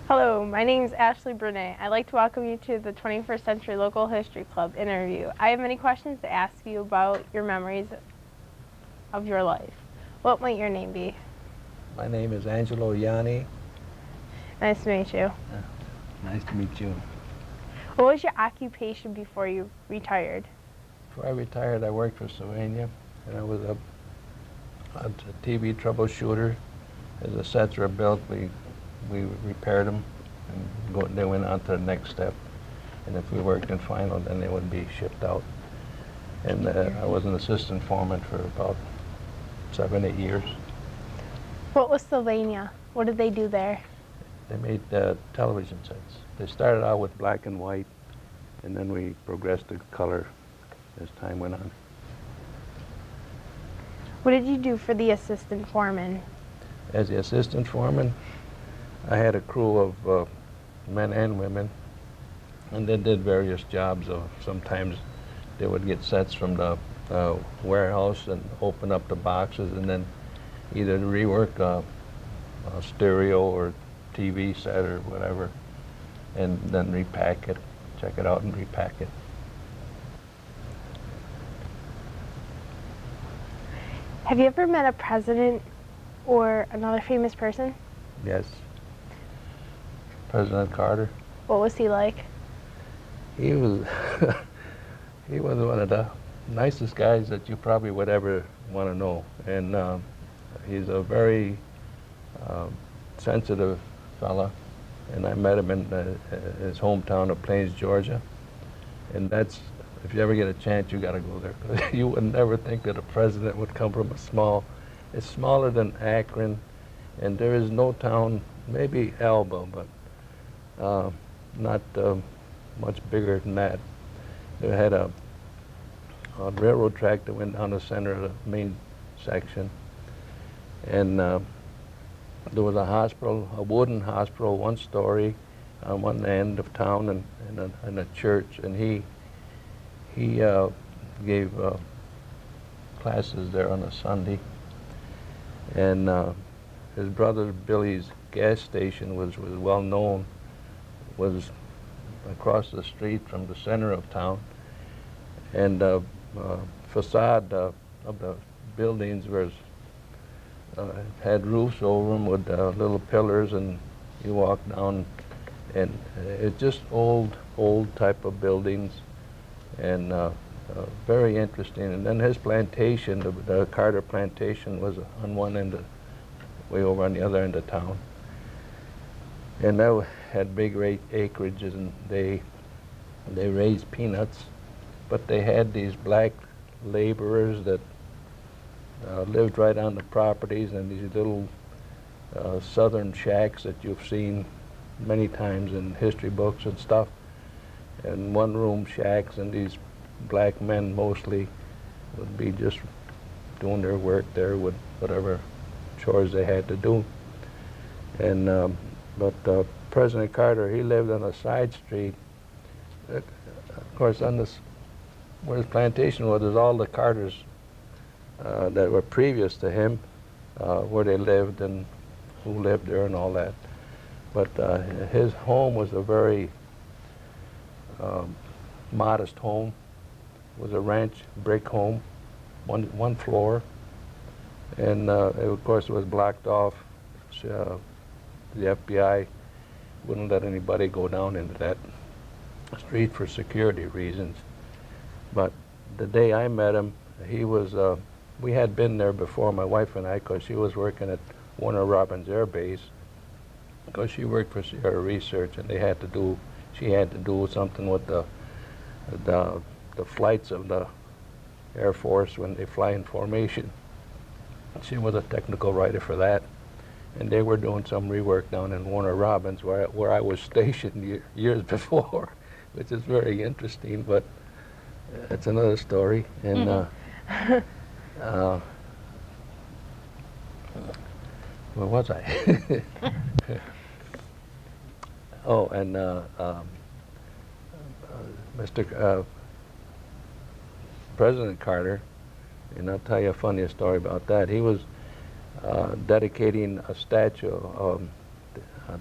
Hello, my name is Ashley Brunet. I'd like to welcome you to the 21st Century Local History Club interview. I have many questions to ask you about your memories of your life. What might your name be? My name is Angelo Lanni. Nice to meet you. Nice to meet you. What was your occupation before you retired? Before I retired, I worked for Sylvania, and I was a TV troubleshooter. As the sets were built, we repaired them, and they went on to the next step. And if we worked in final, then they would be shipped out. And I was an assistant foreman for about 7, 8 years. What was Sylvania? What did they do there? They made television sets. They started out with black and white, and then we progressed to color as time went on. What did you do for the assistant foreman? As the assistant foreman, I had a crew of men and women, and they did various jobs. Sometimes they would get sets from the warehouse and open up the boxes and then either rework a stereo or TV set or whatever, and then repack it, check it out and repack it. Have you ever met a president or another famous person? Yes. President Carter. What was he like? He was he was one of the nicest guys that you probably would ever want to know, and he's a very sensitive fella. And I met him in his hometown of Plains, Georgia, and that's, if you ever get a chance, you got to go there. 'Cause you would never think that a president would come from it's smaller than Akron, and there is no town, maybe Alba, but not much bigger than that. They had a railroad track that went down the center of the main section, and there was a hospital, a wooden hospital, one story on one end of town, and a church, and he gave classes there on a Sunday, and his brother Billy's gas station was well known, was across the street from the center of town, and the facade of the buildings had roofs over them with little pillars, and you walk down, and it's just old type of buildings, and very interesting. And then his plantation, the Carter plantation, was on one end, way over on the other end of town, and that had big acreages, and they raised peanuts, but they had these black laborers that lived right on the properties, and these little southern shacks that you've seen many times in history books and stuff, and one-room shacks, and these black men mostly would be just doing their work there with whatever chores they had to do. And but President Carter, he lived on a side street. Of course, on this, where his plantation was, there's all the Carters that were previous to him, where they lived and who lived there and all that. But his home was a very modest home. It was a ranch brick home, one floor, and of course it was blocked off. The FBI wouldn't let anybody go down into that street for security reasons. But the day I met him, he was, we had been there before, my wife and I, because she was working at Warner Robins Air Base, because she worked for Sierra Research, and she had to do something with the flights of the Air Force when they fly in formation. She was a technical writer for that, and they were doing some rework down in Warner Robins, where I was stationed years before, which is very interesting, but it's another story. And where was I? Oh, and Mr. President Carter, and I'll tell you a funny story about that. He was dedicating a statue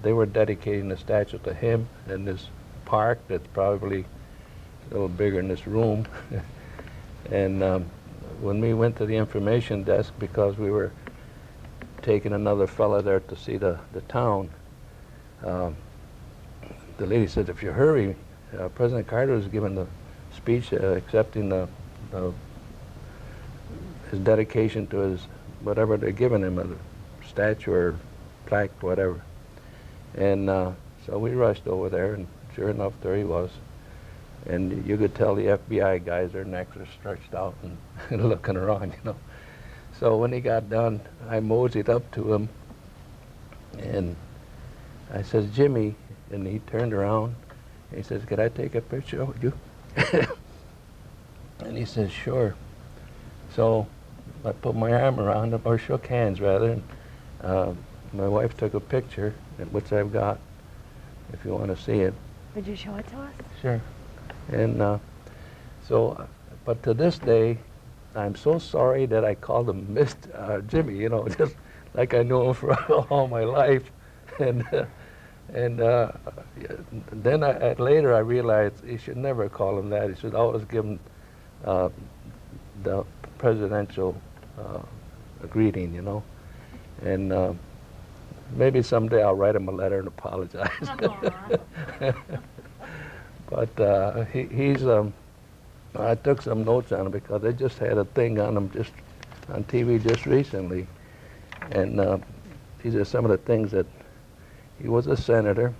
they were dedicating a statue to him in this park that's probably a little bigger than this room. And when we went to the information desk, because we were taking another fella there to see the town, the lady said, if you hurry, President Carter is giving the speech accepting his dedication to his, whatever they're giving him, a statue or plaque, whatever. And so we rushed over there, and sure enough, there he was. And you could tell the FBI guys, their necks are stretched out and looking around, you know. So when he got done, I moseyed up to him, and I says, Jimmy, and he turned around, and he says, could I take a picture with you? And he says, sure. So I put my arm around him, or shook hands rather, and my wife took a picture, which I've got, if you want to see it. Would you show it to us? Sure. And so, but to this day, I'm so sorry that I called him Mr. Jimmy, you know, just like I knew him for all my life. And then later I realized you should never call him that. You should always give him the presidential greeting, you know. And maybe someday I'll write him a letter and apologize. But he's, I took some notes on him because they just had a thing on him just on TV just recently. And these are some of the things that he was a senator.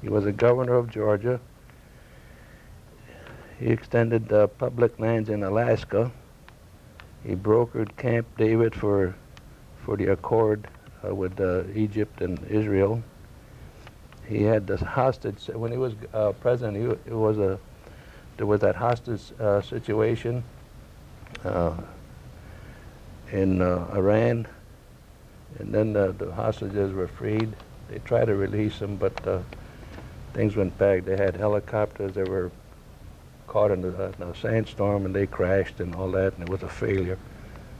He was a governor of Georgia. He extended public lands in Alaska. He brokered Camp David for the accord with Egypt and Israel. He had this hostage, when he was president, there was that hostage situation in Iran, and then the hostages were freed. They tried to release them, but things went back. They had helicopters that were caught in a sandstorm, and they crashed and all that, and it was a failure.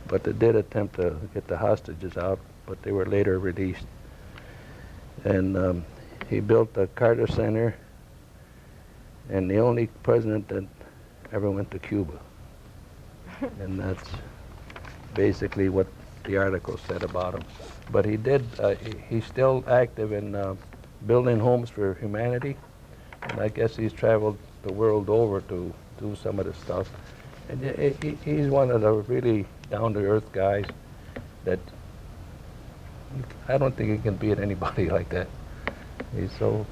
But they did attempt to get the hostages out, but they were later released. And he built the Carter Center, and the only president that ever went to Cuba. And that's basically what the article said about him. But he did, he's still active in building homes for humanity, and I guess he's traveled the world over to do some of the stuff. And he's one of the really down-to-earth guys that I don't think he can beat anybody like that. He's so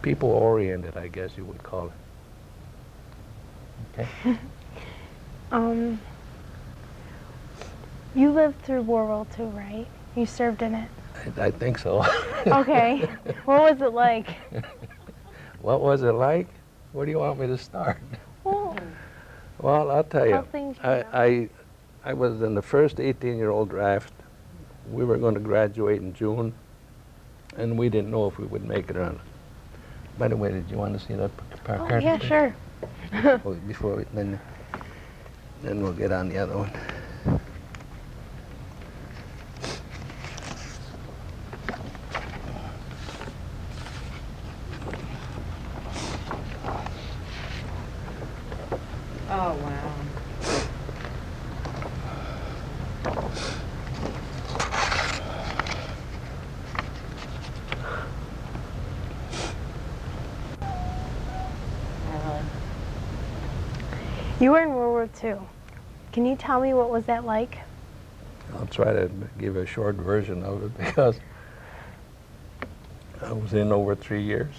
people-oriented, I guess you would call it. Okay. You lived through World War II, right? You served in it. I think so. Okay. What was it like? What was it like? Where do you want me to start? Well, I'll tell you. I was in the first 18-year-old draft. We were going to graduate in June, and we didn't know if we would make it or not. By the way, did you want to see that card? Oh, yeah, sure. Before then we'll get on the other one. Oh, wow. You were in World War II. Can you tell me what was that like? I'll try to give a short version of it because I was in over 3 years.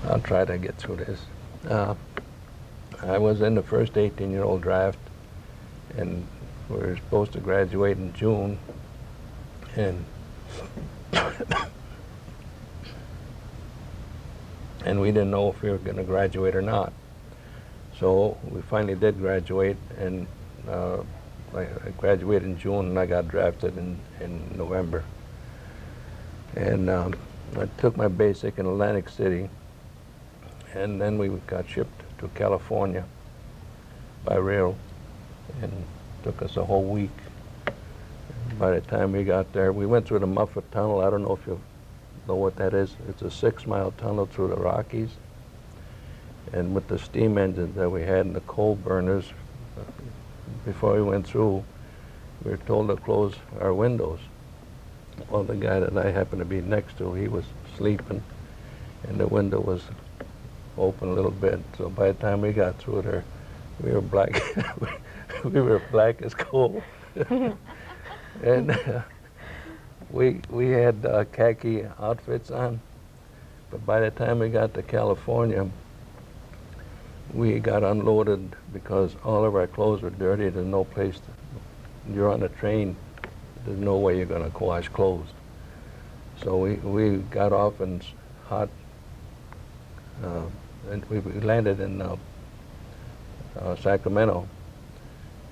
I'll try to get through this. I was in the first 18-year-old draft, and we were supposed to graduate in June, and and we didn't know if we were going to graduate or not. So we finally did graduate, and I graduated in June and I got drafted in November. And I took my basic in Atlantic City, and then we got shipped to California by rail, and took us a whole week. By the time we got there, we went through the Muffet Tunnel. I don't know if you know what that is. It's a 6-mile tunnel through the Rockies. And with the steam engines that we had and the coal burners, before we went through, we were told to close our windows. Well, the guy that I happened to be next to, he was sleeping, and the window was open a little bit. So by the time we got through there, we were black. We were black as coal. And we had khaki outfits on, but by the time we got to California, we got unloaded because all of our clothes were dirty. There's no place you're on a train, there's no way you're going to wash clothes. So we got off in hot, and we landed in Sacramento,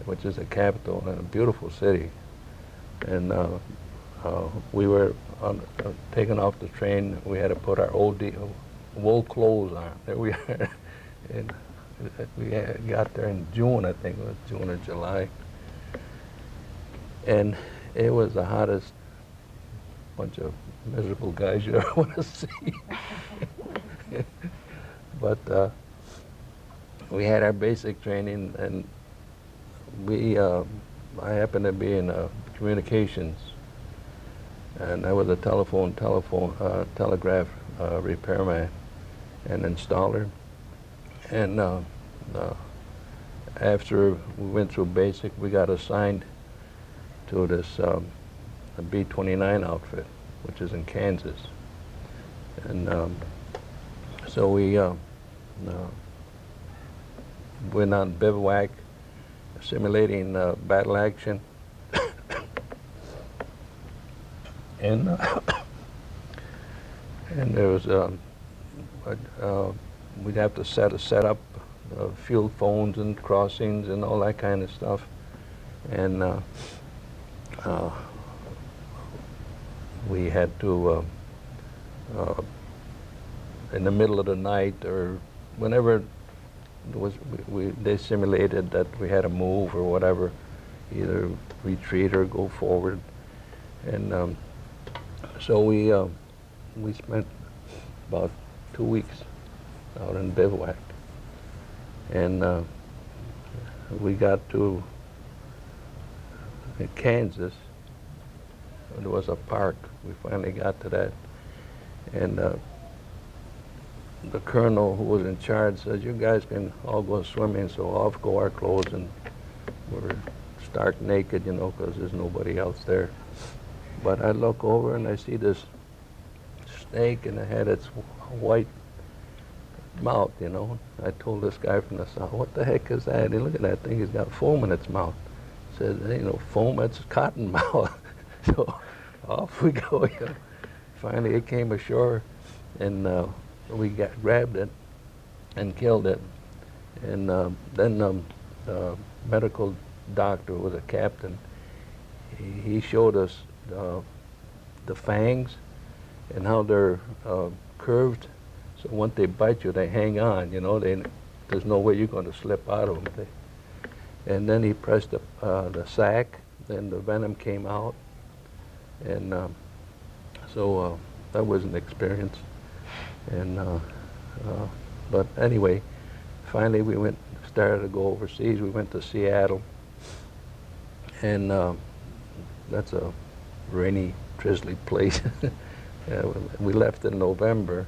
which is the capital and a beautiful city. And we were taken off the train. We had to put our old wool clothes on. There we are. And we got there in June, I think it was June or July. And it was the hottest bunch of miserable guys you ever want to see. But we had our basic training, and I happened to be in communications, and I was a telegraph repairman and installer. And after we went through basic, we got assigned to this a B-29 outfit, which is in Kansas. And so we went on bivouac, simulating battle action. And and there was we'd have to set up field phones and crossings and all that kind of stuff. And we had to, in the middle of the night or whenever it was, they simulated that we had to move or whatever, either retreat or go forward. And so we spent about 2 weeks out in bivouac. And we got to Kansas. There was a park. We finally got to that. And the colonel who was in charge said, "You guys can all go swimming." So off go our clothes, and we're stark naked, you know, because there's nobody else there. But I look over and I see this snake, and it had its white mouth, you know. I told this guy from the south, "What the heck is that?" And look at that thing, he's got foam in its mouth. I said, "You know, foam, it's cotton mouth." So off we go, you know. Finally it came ashore, and we grabbed it and killed it. And then the medical doctor, who was a captain, he showed us the fangs and how they're curved. So once they bite you, they hang on, you know. There's no way you're going to slip out of them. And then he pressed the sac, then the venom came out. And so that was an experience. And but anyway, finally we started to go overseas. We went to Seattle, and that's a rainy, drizzly place. We left in November,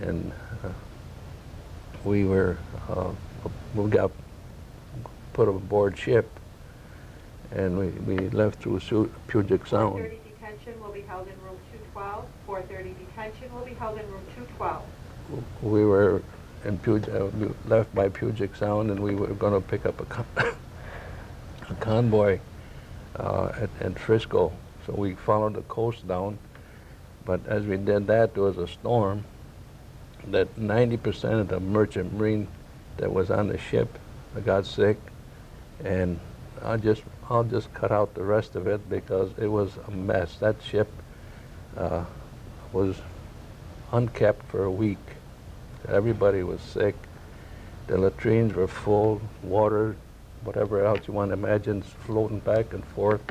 and we got put aboard ship, and we left through Puget Sound. 4:30 detention will be held in room 212. 4:30 detention will be held in room 212. We were in Puget, we left by Puget Sound, and we were going to pick up a convoy at Frisco. So we followed the coast down, but as we did that, there was a storm that 90% of the merchant marine that was on the ship got sick, and I'll just cut out the rest of it because it was a mess. That ship was unkept for a week. Everybody was sick. The latrines were full, water, whatever else you want to imagine, floating back and forth.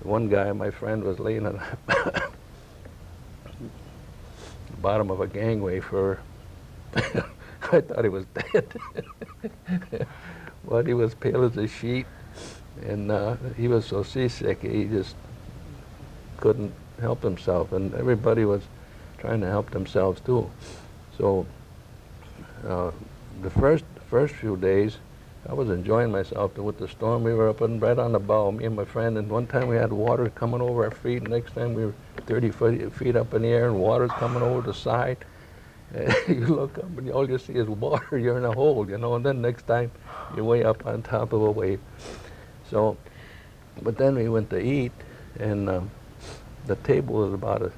One guy, my friend, was laying on the bottom of a gangway for, I thought he was dead. But he was pale as a sheet, and he was so seasick, he just couldn't help himself, and everybody was trying to help themselves too. So the first few days, I was enjoying myself with the storm. We were up and right on the bow, me and my friend, and one time we had water coming over our feet. Next time we were 30 feet up in the air and water's coming over the side. You look up and all you see is water. You're in a hole, you know, and then next time you're way up on top of a wave. So, but then we went to eat, and the table was about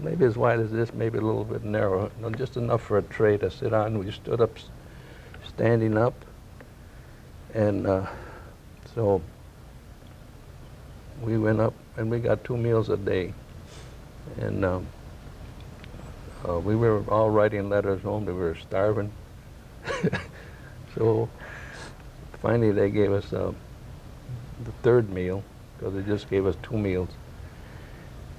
maybe as wide as this, maybe a little bit narrow, just enough for a tray to sit on. We stood up, standing up, and so we went up and we got 2 meals a day, and we were all writing letters home. We were starving. So finally they gave us the 3rd meal, because they just gave us 2 meals.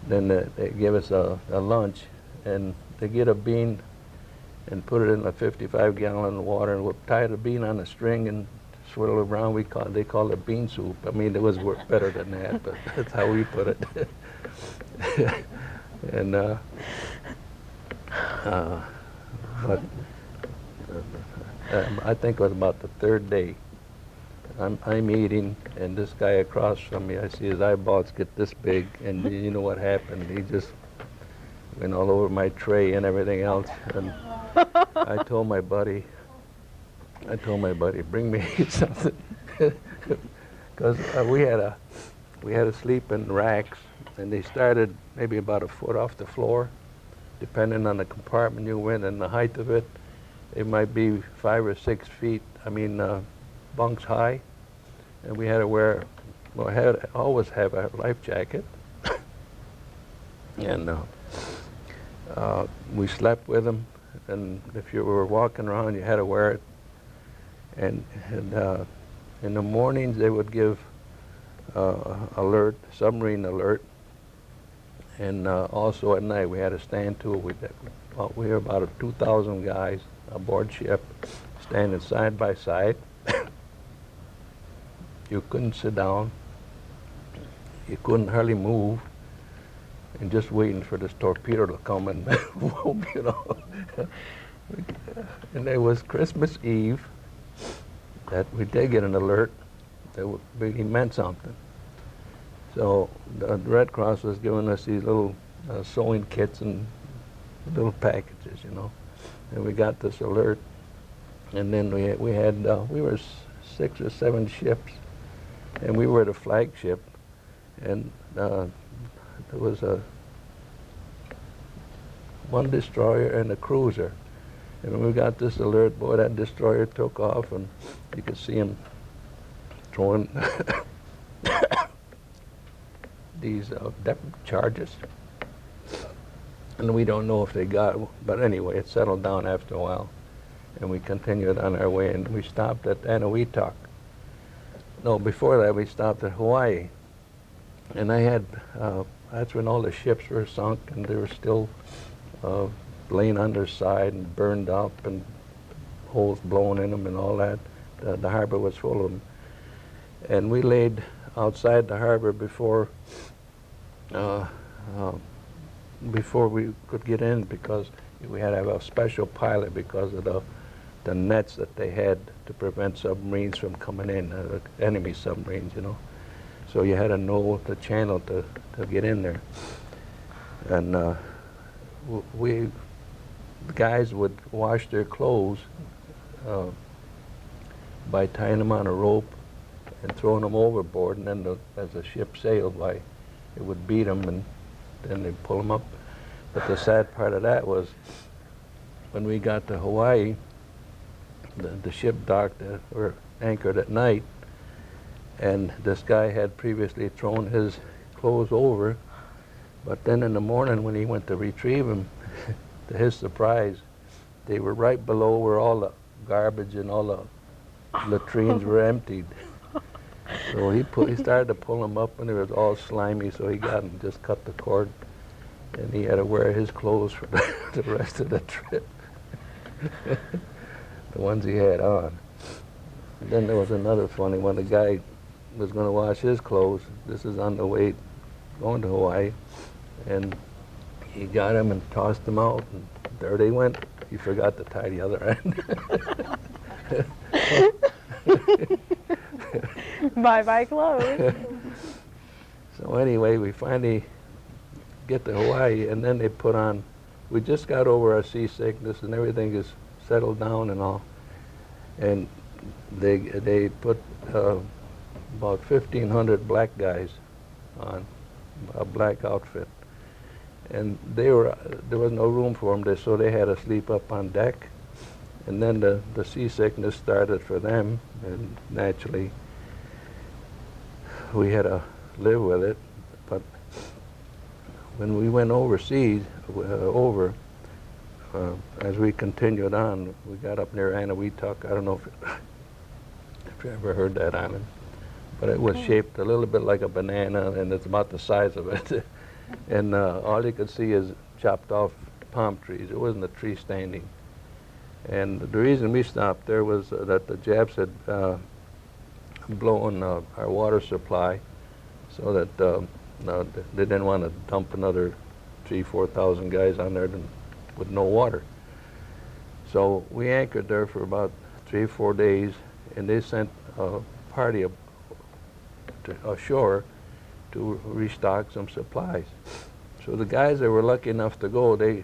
Then they gave us a lunch, and they get a bean and put it in a 55-gallon water, and we'll tie the bean on a string and swirl it around. They call it bean soup. I mean, it was better than that, but that's how we put it. And but I think it was about the 3rd day. I'm eating, and this guy across from me, I see his eyeballs get this big, and you know what happened? He just went all over my tray and everything else. And I told my buddy, bring me something, because we had to sleep in racks, and they started maybe about a foot off the floor, depending on the compartment you went and the height of it. It might be 5 or 6 feet. I mean, bunks high, and we had to always have a life jacket, and we slept with them. And if you were walking around, you had to wear it. And in the mornings they would give submarine alert, and also at night we had to stand to it. We were about 2,000 guys aboard ship, standing side by side. You couldn't sit down. You couldn't hardly move, and just waiting for this torpedo to come and boom, you know. And it was Christmas Eve that we did get an alert that really meant something. So the Red Cross was giving us these little sewing kits and little packages, you know. And we got this alert, and then we were 6 or 7 ships, and we were the flagship, and there was one destroyer and a cruiser. And when we got this alert, boy, that destroyer took off, and you could see him throwing these depth charges. And we don't know if they got, but anyway, it settled down after a while. And we continued on our way, and we stopped at Anahuac. No, before that, we stopped at Hawaii. And that's when all the ships were sunk, and they were still laying underside and burned up, and holes blown in them and all that. The harbor was full of them. And we laid outside the harbor before we could get in, because we had to have a special pilot because of the nets that they had to prevent submarines from coming in, enemy submarines, you know. So you had to know the channel to get in there. And the guys would wash their clothes by tying them on a rope and throwing them overboard, and then as the ship sailed by, it would beat them, and then they'd pull them up. But the sad part of that was, when we got to Hawaii, the ship docked or anchored at night, And this guy had previously thrown his clothes over, but then in the morning when he went to retrieve them, to his surprise, they were right below where all the garbage and all the latrines were emptied. So he started to pull them up, and it was all slimy, so he got and just cut the cord, and he had to wear his clothes for the rest of the trip. The ones he had on. And then there was another funny one. The guy was going to wash his clothes. This is on the way going to Hawaii, and he got them and tossed them out, and there they went. He forgot to tie the other end. Bye-bye clothes. So anyway, we finally get to Hawaii, and then they put on, we just got over our seasickness, and everything is settled down and all, and they put about 1,500 black guys on a black outfit, and there was no room for them, so they had to sleep up on deck. And then the seasickness started for them, and naturally we had to live with it. But when we went overseas, as we continued on, we got up near Anahuac. I don't know if you ever heard that island, but it was shaped a little bit like a banana, and it's about the size of it. And all you could see is chopped off palm trees. It wasn't a tree standing. And the reason we stopped there was that the Japs had blown our water supply, so that they didn't want to dump another 4,000 guys on there with no water. So we anchored there for about 3-4 days, and they sent a party ashore to restock some supplies. So the guys that were lucky enough to go, they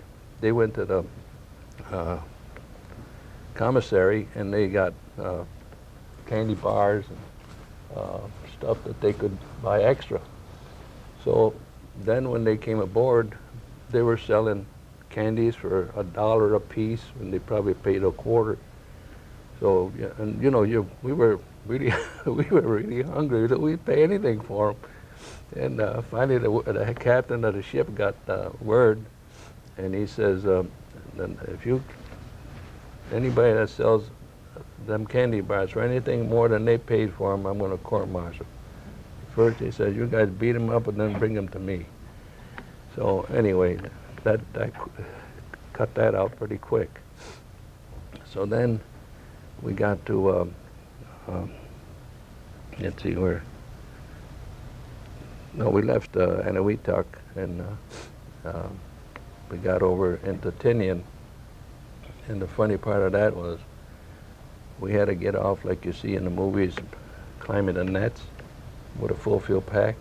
went to the commissary, and they got candy bars and stuff that they could buy extra. So then when they came aboard, they were selling candies for $1 a piece, and they probably paid a quarter. So, yeah, and you know, we were really hungry. We'd pay anything for them. And finally, the captain of the ship got word, and he says, anybody that sells them candy bars for anything more than they paid for them, I'm going to court-martial. First, he says, you guys beat them up and then bring them to me. So anyway, that cut that out pretty quick. So then we got to, let's see where, no, we left Anahuac, and we got over into Tinian. And the funny part of that was we had to get off, like you see in the movies, climbing the nets with a full field pack.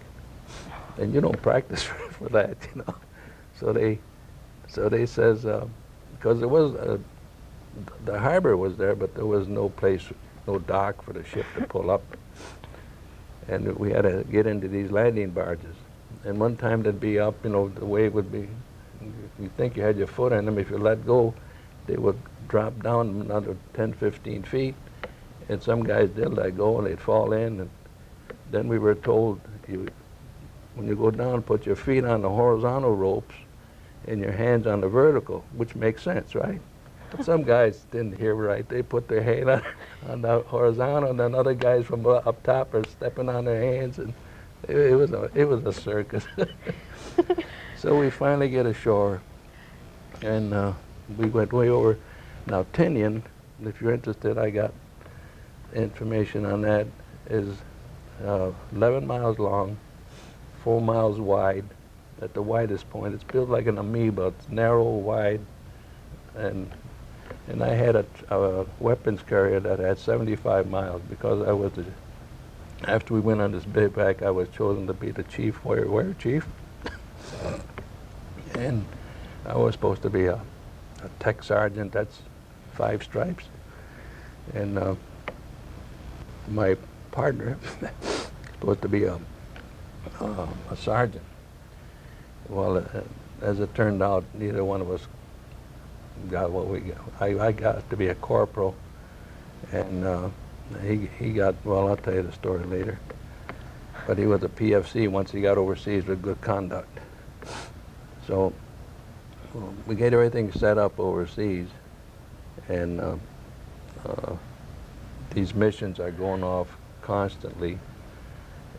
And you don't practice for that, you know. So they says, because there was, the harbor was there, but there was no place, no dock for the ship to pull up. And we had to get into these landing barges. And one time they'd be up, you know, the wave would be, you think you had your foot in them, if you let go, they would drop down another 10, 15 feet. And some guys did let go, and they'd fall in. And then we were told, when you go down, put your feet on the horizontal ropes and your hands on the vertical, which makes sense, right? But some guys didn't hear right. They put their hand on the horizontal, and then other guys from up top are stepping on their hands, and it was a circus. So we finally get ashore, and we went way over. Now Tinian, if you're interested, I got information on that, is 11 miles long, 4 miles wide at the widest point. It's built like an amoeba. It's narrow, wide, and I had a weapons carrier that had 75 miles because I was after we went on this bivouac, I was chosen to be the chief warrior chief, and I was supposed to be a tech sergeant. That's 5 stripes, and my partner supposed to be a sergeant. Well, as it turned out, neither one of us got what we got. I got to be a corporal, and he got, well, I'll tell you the story later. but he was a PFC once he got overseas with good conduct. So we get everything set up overseas, and these missions are going off constantly,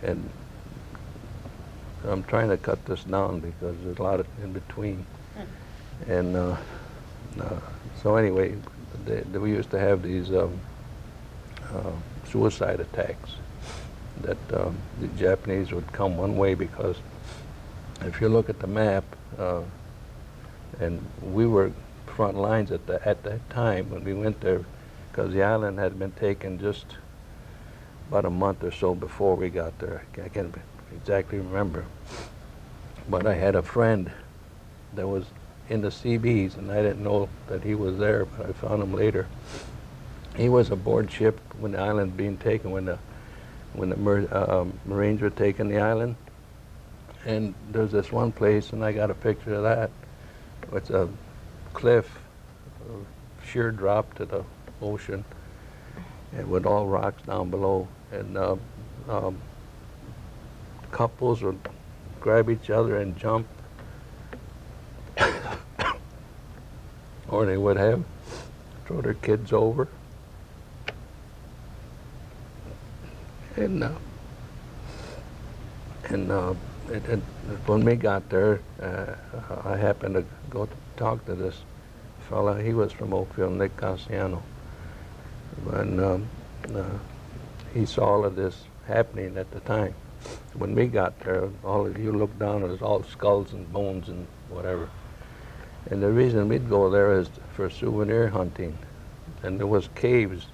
and I'm trying to cut this down because there's a lot of in between. And so anyway, we used to have these suicide attacks that the Japanese would come one way, because if you look at the map, and we were front lines at that time when we went there, because the island had been taken just about a month or so before we got there. I can't exactly remember. But I had a friend that was in the CBs, and I didn't know that he was there, but I found him later. He was aboard ship when the island being taken, when the Marines were taking the island. And there's this one place, and I got a picture of that. It's a cliff, a sheer drop to the ocean, and with all rocks down below. And couples would grab each other and jump, or they would throw their kids over. And when we got there, I happened to go talk to this fella. He was from Oakville, Nick Cassiano. And he saw all of this happening at the time. When we got there, all of you looked down, it was all skulls and bones and whatever. And the reason we'd go there is for souvenir hunting. And there was caves,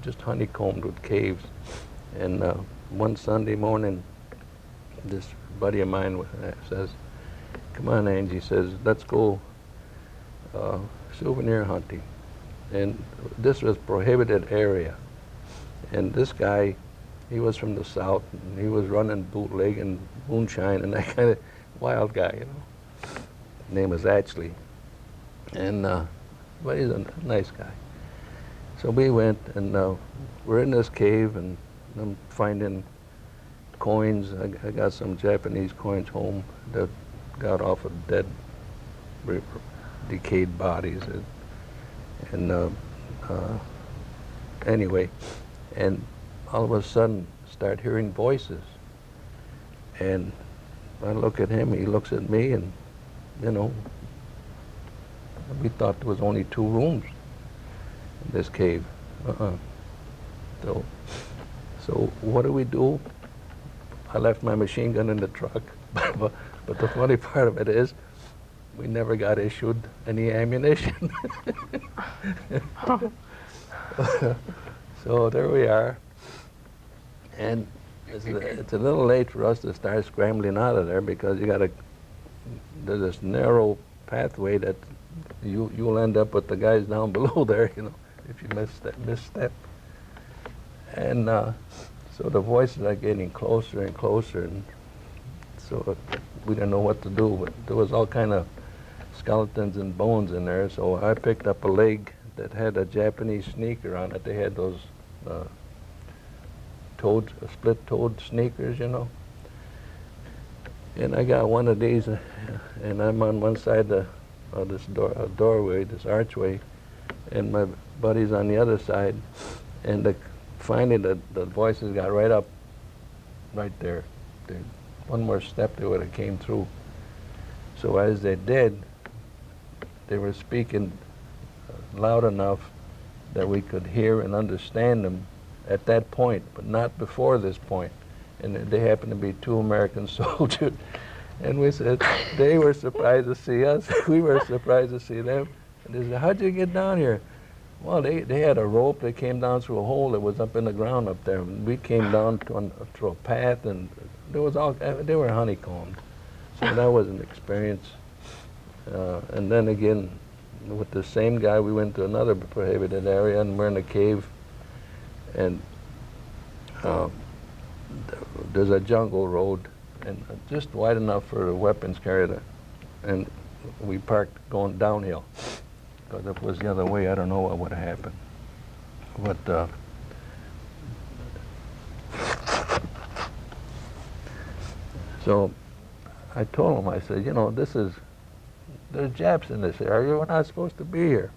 just honeycombed with caves. And one Sunday morning, this buddy of mine says, "Come on, Angie," says, "let's go souvenir hunting." And this was prohibited area. And this guy, he was from the South, and he was running bootleg and moonshine and that kind of wild guy, you know. His name was Ashley. And, but he's a nice guy. So we went, and we're in this cave, and I'm finding coins. I got some Japanese coins home that got off of dead, decayed bodies. And anyway, and all of a sudden start hearing voices. And I look at him, he looks at me, and you know, we thought there was only 2 rooms in this cave. So what do? I left my machine gun in the truck, but the funny part of it is, we never got issued any ammunition. So there we are. And it's a little late for us to start scrambling out of there, because there's this narrow pathway that you'll end up with the guys down below there, you know, if you misstep. And so the voices are getting closer and closer, and so we didn't know what to do. But there was all kind of skeletons and bones in there, so I picked up a leg that had a Japanese sneaker on it. They had those split-toed sneakers, you know. And I got one of these, and I'm on one side of this doorway, this archway, and my buddy's on the other side. And finally, the voices got right up, right there. One more step, they would have came through. So as they did, they were speaking loud enough that we could hear and understand them at that point, but not before this point. And they happened to be 2 American soldiers. And we said, they were surprised to see us. We were surprised to see them. And they said, "How'd you get down here?" Well, they had a rope. They came down through a hole that was up in the ground up there. And we came down through a path, and they were honeycombed. So that was an experience. And then again, with the same guy, we went to another prohibited area, and we're in a cave, and there's a jungle road, and just wide enough for a weapons carrier, and we parked going downhill. Because if it was the other way, I don't know what would have happened. But So I told him, I said, you know, there's Japs in this area. We're not supposed to be here.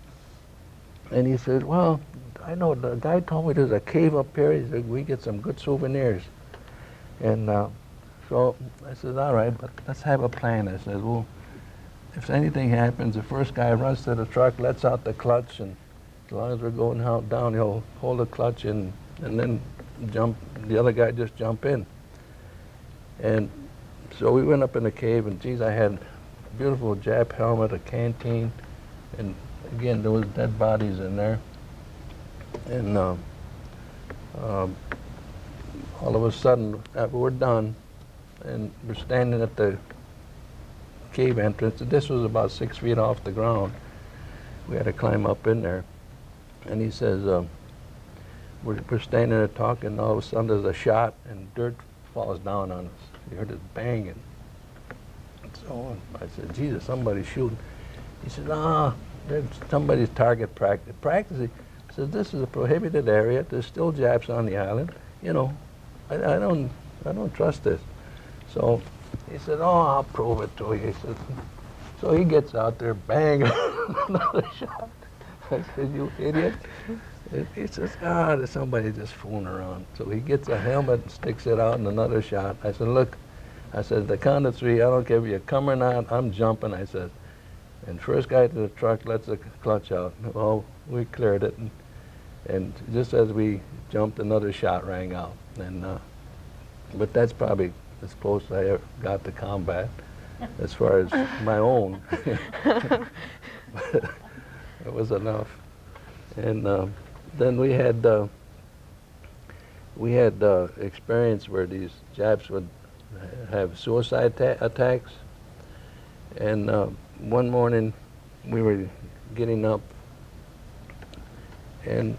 And he said, well, I know, the guy told me there's a cave up here. He said, we get some good souvenirs. And so I said, all right, but let's have a plan. I said, well, if anything happens, the first guy runs to the truck, lets out the clutch, and as long as we're going down, he'll hold the clutch and then jump. The other guy just jump in. And so we went up in the cave, and geez, I had a beautiful Jap helmet, a canteen, and again, there was dead bodies in there. And all of a sudden, after we're done, and we're standing at the cave entrance. This was about 6 feet off the ground. We had to climb up in there. And he says, we're standing there talking, and all of a sudden there's a shot, and dirt falls down on us. You heard it banging. So I said, Jesus, somebody's shooting. He said, there's somebody's target practicing. He says, this is a prohibited area. There's still Japs on the island. You know, I don't trust this. So he said, I'll prove it to you. He said, so he gets out there, bang, another shot. I said, you idiot. He says, there's somebody just fooling around. So he gets a helmet and sticks it out and another shot. I said, look, I said, the count of 3, I don't care if you come or not, I'm jumping, I said. And first guy to the truck lets the clutch out. Well, we cleared it. And just as we jumped, another shot rang out. And but that's probably as close as I ever got to combat as far as my own. It was enough. And then we had experience where these Japs would have suicide attacks. And one morning we were getting up, and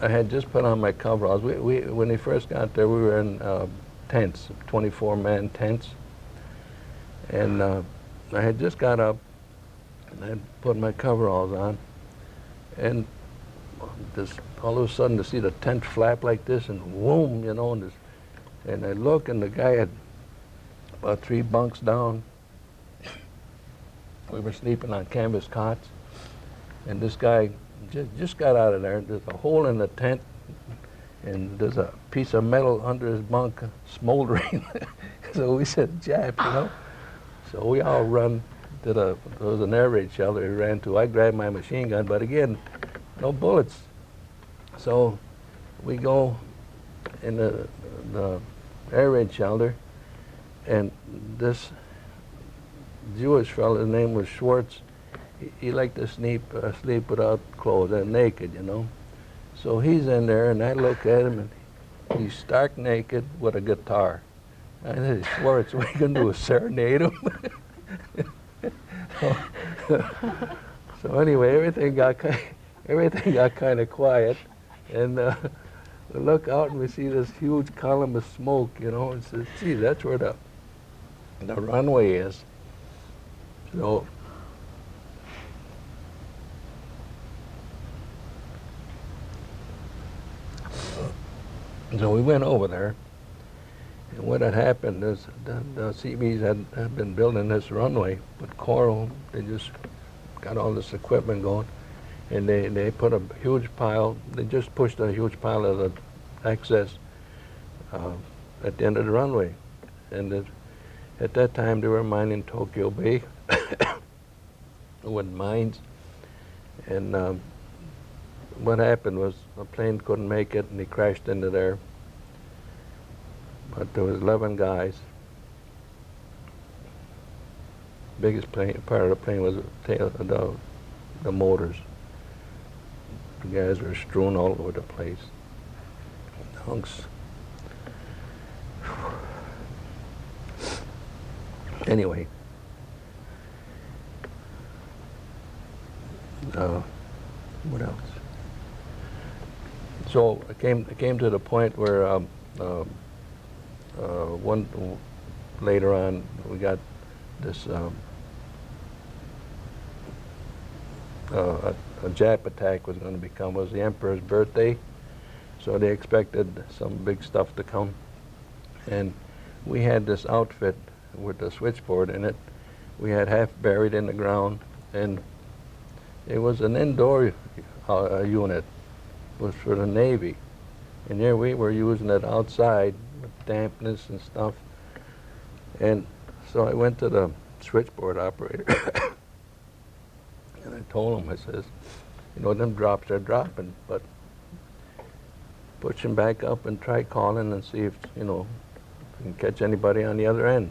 I had just put on my coveralls. When we first got there, we were in tents, 24-man tents. And I had just got up, and I had put my coveralls on, and all of a sudden to see the tent flap like this, and whoom, you know, and I look, and the guy had about 3 bunks down. We were sleeping on canvas cots, and this guy just got out of there. There's a hole in the tent, and there's a piece of metal under his bunk smoldering. So we said, Jap, you know. So we all run to there was an air raid shelter we ran to. I grabbed my machine gun, but again, no bullets. So we go in the air raid shelter, and this Jewish fellow, his name was Schwartz, he liked to sleep without clothes and naked, you know. So he's in there, and I look at him, and he's stark naked with a guitar. I said, Schwartz, what are you going to do, serenade him? So anyway, everything got kind of quiet, and we look out and we see this huge column of smoke, you know, and says, gee, that's where the runway is. So we went over there, and what had happened is the Seabees had been building this runway with coral. They just got all this equipment going, and they put a huge pile. They just pushed a huge pile of the excess at the end of the runway, and at that time they were mining Tokyo Bay with mines, and what happened was a plane couldn't make it, and he crashed into there. But there was 11 guys. Biggest part of the plane was the motors. The guys were strewn all over the place. Hunks. Anyway, what else? So it came to the point where later on we got this a Jap attack was going to become. It was the Emperor's birthday, so they expected some big stuff to come, and we had this outfit with the switchboard in it. We had half buried in the ground, and it was an indoor unit. It was for the Navy. And here we were using it outside with dampness and stuff. And so I went to the switchboard operator and I told him, I says, you know, them drops are dropping, but push them back up and try calling and see if, you know, if you can catch anybody on the other end.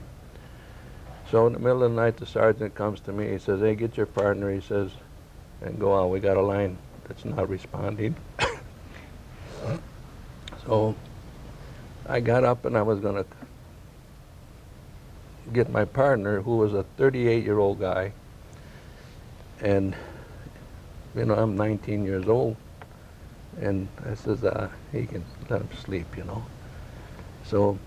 So in the middle of the night, the sergeant comes to me. He says, hey, get your partner, he says, and go on. We got a line that's not responding. So I got up and I was going to get my partner, who was a 38-year-old guy. And, you know, I'm 19 years old. And I says, he can let him sleep, you know. So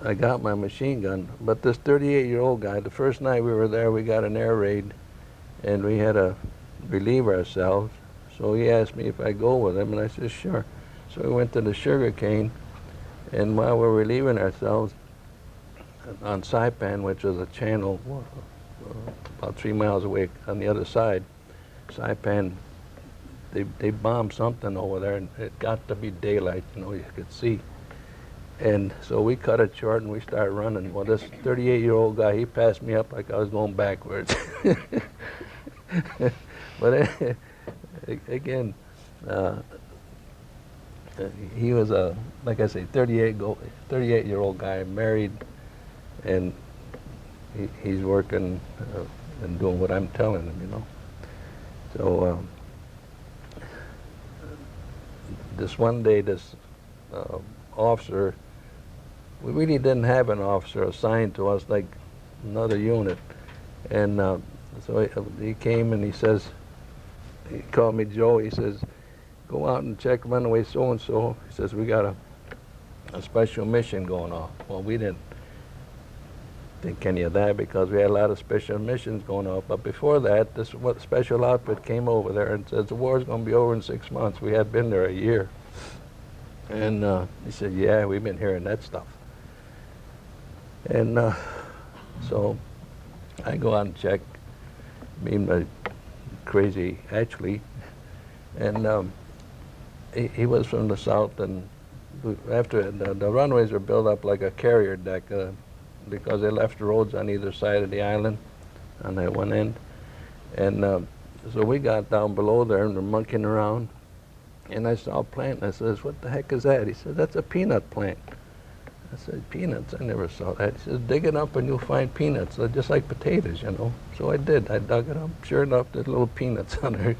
I got my machine gun. But this 38-year-old guy, the first night we were there, we got an air raid, and we had to relieve ourselves. So he asked me if I'd go with him, and I said, sure. So we went to the sugar cane, and while we were relieving ourselves, on Saipan, which is a channel about 3 miles away on the other side, Saipan, they bombed something over there, and it got to be daylight, you know, you could see. And so we cut it short and we started running. Well, this 38-year-old guy, he passed me up like I was going backwards. But again, he was a, like I say, 38-year-old guy, married, and he's working and doing what I'm telling him, you know. So this one day, this officer, we really didn't have an officer assigned to us like another unit. And so he came and he says, he called me Joe, he says, go out and check runaway so-and-so. He says, we got a special mission going on. Well, we didn't think any of that because we had a lot of special missions going on. But before that, this special outfit came over there and says, the war's going to be over in 6 months. We had been there a year. And he said, yeah, we've been hearing that stuff. And so I go out and check, me and my crazy Ashley, and he was from the south, and after the runways were built up like a carrier deck because they left the roads on either side of the island on that one end. And so we got down below there and we're monkeying around, and I saw a plant, and I says, what the heck is that? He said, that's a peanut plant. I said, peanuts? I never saw that. He says, dig it up and you'll find peanuts. They're just like potatoes, you know. So I did. I dug it up. Sure enough, there's little peanuts on there.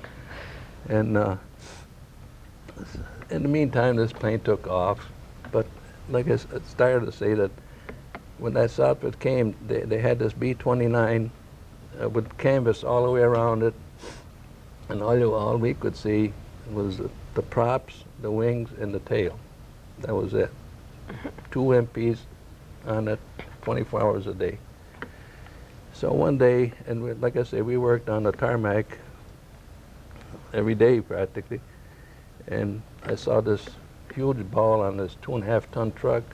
And in the meantime, this plane took off. But like I started to say, that when that outfit came, they had this B-29 with canvas all the way around it. And all we could see was the props, the wings, and the tail. That was it. 2 MPs on it 24 hours a day. So one day, and like I say, we worked on the tarmac every day practically, and I saw this huge ball on this 2.5-ton truck,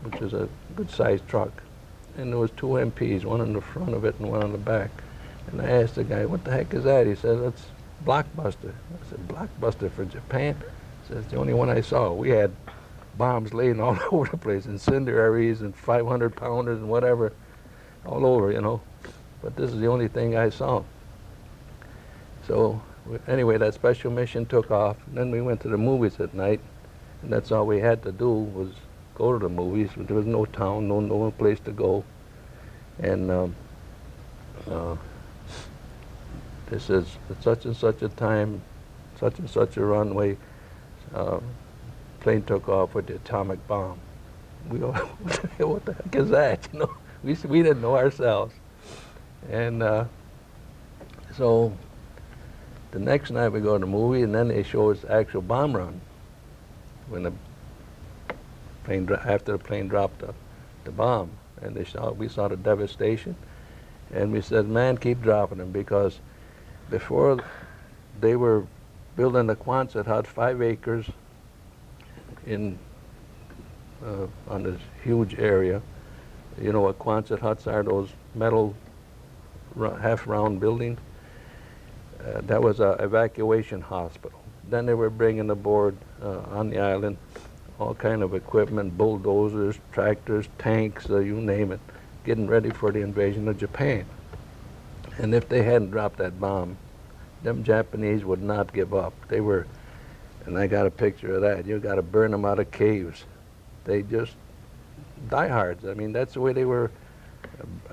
which is a good-sized truck, and there was 2 MPs, one in the front of it and one on the back. And I asked the guy, what the heck is that? He said, that's Blockbuster. I said, Blockbuster for Japan? He says, the only one I saw. We had bombs laying all over the place, incendiaries and 500-pounders and whatever, all over, you know. But this is the only thing I saw. So anyway, that special mission took off. And then we went to the movies at night, and that's all we had to do was go to the movies. There was no town, no place to go. And this is at such and such a time, such and such a runway, plane took off with the atomic bomb. We go, what the heck is that? You know, we didn't know ourselves. And so the next night we go to the movie, and then they show us the actual bomb run when the plane after the plane dropped the bomb, and we saw the devastation, and we said, man, keep dropping them, because before they were building the Quonset hut, 5 acres in on this huge area, You know what Quonset huts are, those metal half-round buildings? That was an evacuation hospital. Then they were bringing aboard on the island all kind of equipment, bulldozers, tractors, tanks, you name it, getting ready for the invasion of Japan. And if they hadn't dropped that bomb, them Japanese would not give up. They were, and I got a picture of that, you got to burn them out of caves. They just, diehards. I mean, that's the way they were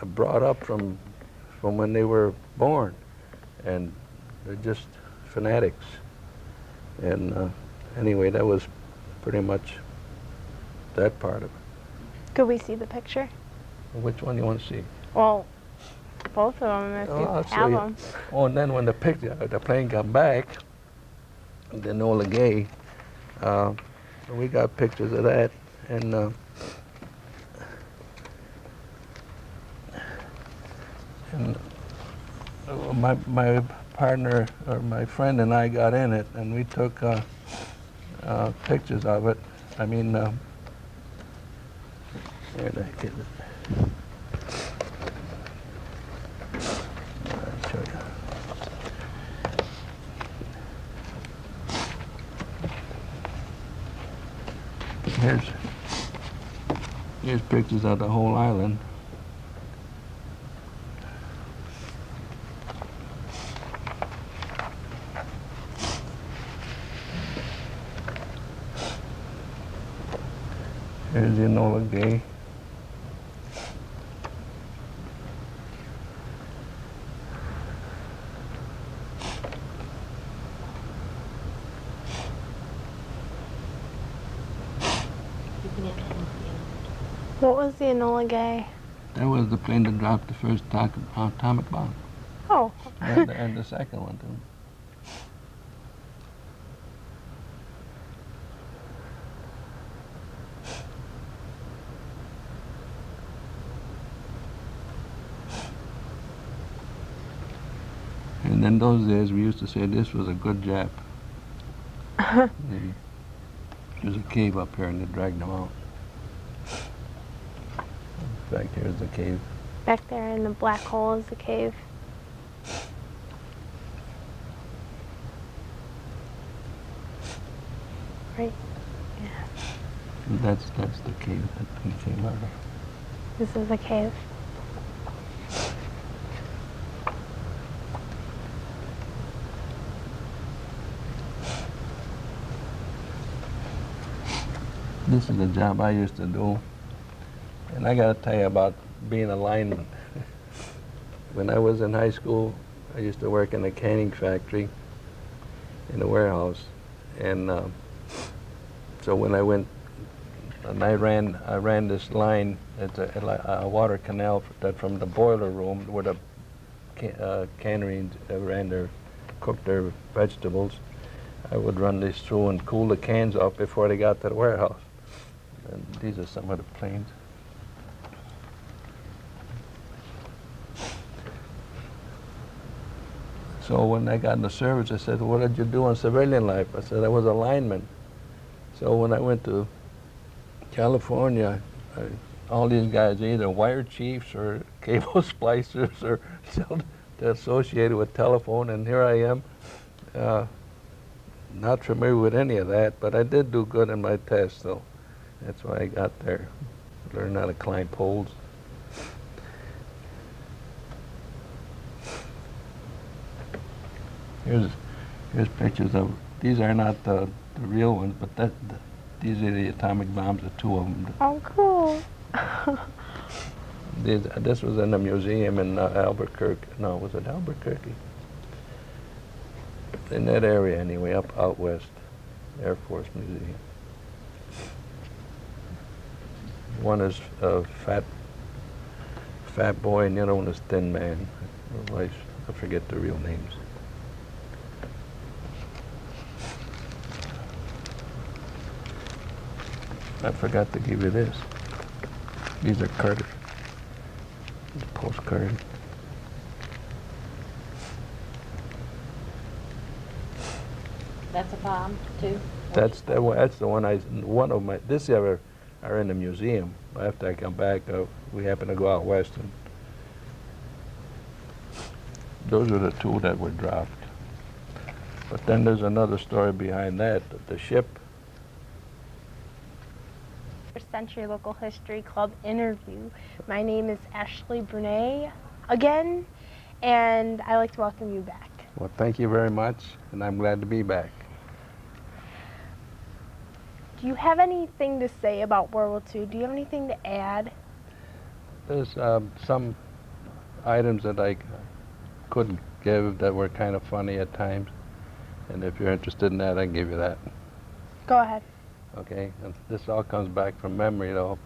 brought up from when they were born. And they're just fanatics. And anyway, that was pretty much that part of it. Could we see the picture? Which one do you want to see? Well, both of them if you I'll have show you. them. Oh, and then when the plane got back, the Enola Gay, we got pictures of that. And my partner, or my friend and I got in it, and we took pictures of it. I mean, where did I get it? I'll show you. Here's pictures of the whole island. Here's the Enola Gay. What was the Enola Gay? That was the plane that dropped the first atomic bomb. Oh. And the second one, too. And in those days, we used to say this was a good Jap. There's a cave up here, and they dragged them out. In fact, here's the cave. Back there in the black hole is the cave. Right? Yeah. That's the cave that he came out of. This is the cave. This is the job I used to do. And I got to tell you about being a lineman. When I was in high school, I used to work in a canning factory in a warehouse. And so when I went, and I ran this line, it's a water canal that from the boiler room where the cannery cooked their vegetables. I would run this through and cool the cans off before they got to the warehouse. And these are some of the planes. So when I got in the service, I said, "What did you do in civilian life?" I said, "I was a lineman." So when I went to California, all these guys are either wire chiefs or cable splicers or they're associated with telephone, and here I am, not familiar with any of that, but I did do good in my test, so that's why I got there. Learned how to climb poles. Here's pictures of, these are not the real ones, but these are the atomic bombs, the two of them. Oh, cool. This was in a museum in Albuquerque. No, was it Albuquerque? In that area anyway, out west, Air Force Museum. One is a fat boy, and the other one is thin man. I forget the real names. I forgot to give you this. These are Carter. Postcard. That's a bomb too. That's the one. One of my. This ever. are in the museum. After I come back, we happen to go out west, and those are the two that were dropped. But then there's another story behind that. The ship, First Century Local History Club interview. My name is Ashley Brunei again, and I'd like to welcome you back. well, thank you very much, and I'm glad to be back. Do you have anything to say about World War II? Do you have anything to add? There's some items that I couldn't give that were kind of funny at times, and if you're interested in that, I can give you that. Go ahead. Okay, and this all comes back from memory, though.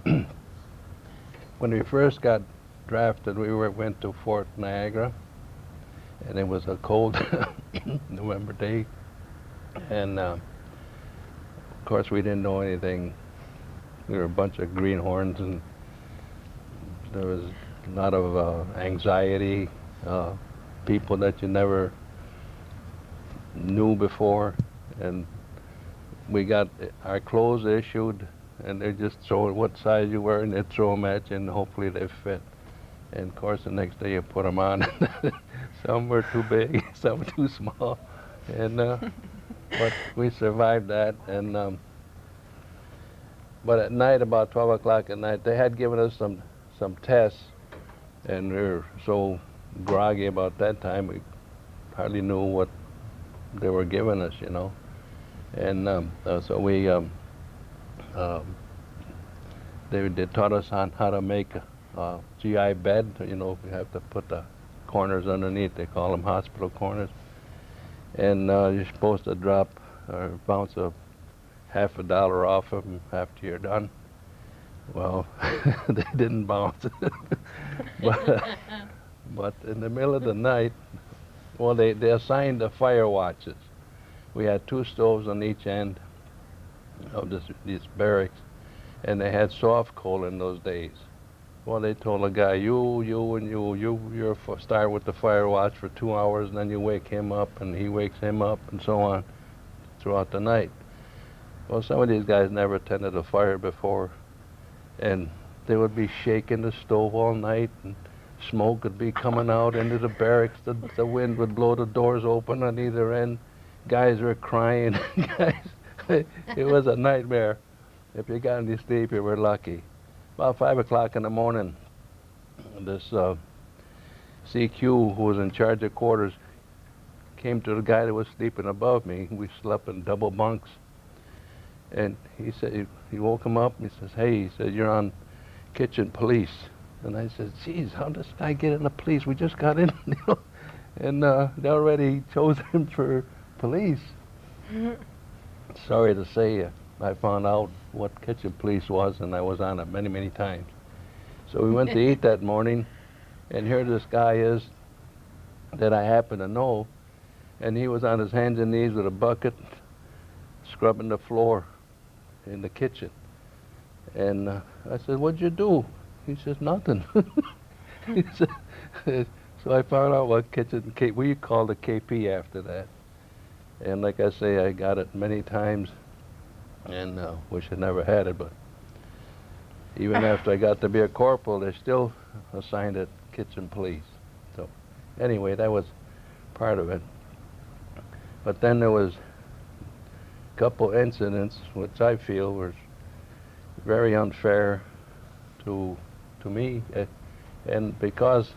When we first got drafted, went to Fort Niagara, and it was a cold November day, and of course we didn't know anything. We were a bunch of greenhorns, and there was a lot of anxiety, people that you never knew before, and we got our clothes issued, and they just throw what size you were, and they throw them at you, and hopefully they fit. And of course, the next day you put them on. Some were too big, some were too small, and but we survived that. And but at night, about 12 o'clock at night, they had given us some tests, and we were so groggy about that time, we hardly knew what they were giving us, you know. And so we they taught us on how to make a GI bed. You know, we have to put the corners underneath. They call them hospital corners. And you're supposed to drop or bounce a half $1 off of them after you're done. Well, they didn't bounce. but in the middle of the night, well, they assigned the fire watches. We had 2 stoves on each end of these barracks, and they had soft coal in those days. Well, they told the guy, you're start with the fire watch for 2 hours, and then you wake him up, and he wakes him up, and so on throughout the night. Well, some of these guys never attended a fire before, and they would be shaking the stove all night, and smoke would be coming out into the barracks. The wind would blow the doors open on either end. Guys were crying. It was a nightmare. If you got any sleep, you were lucky. About 5 o'clock in the morning, this CQ, who was in charge of quarters, came to the guy that was sleeping above me. We slept in double bunks. And he said, he woke him up, and he says, hey, he said, you're on kitchen police. And I said, geez, how did this guy get in the police? We just got in, you know. And they already chose him for police. Sorry to say, I found out what kitchen police was, and I was on it many, many times. So we went to eat that morning, and here this guy is that I happen to know, and he was on his hands and knees with a bucket, scrubbing the floor in the kitchen. And I said, what'd you do? He says, nothing. He said, so I found out what kitchen, we called it KP after that. And like I say, I got it many times, and wish I never had it, but even after I got to be a corporal, they still assigned it kitchen police. So anyway, that was part of it. But then there was a couple incidents which I feel were very unfair to me, and because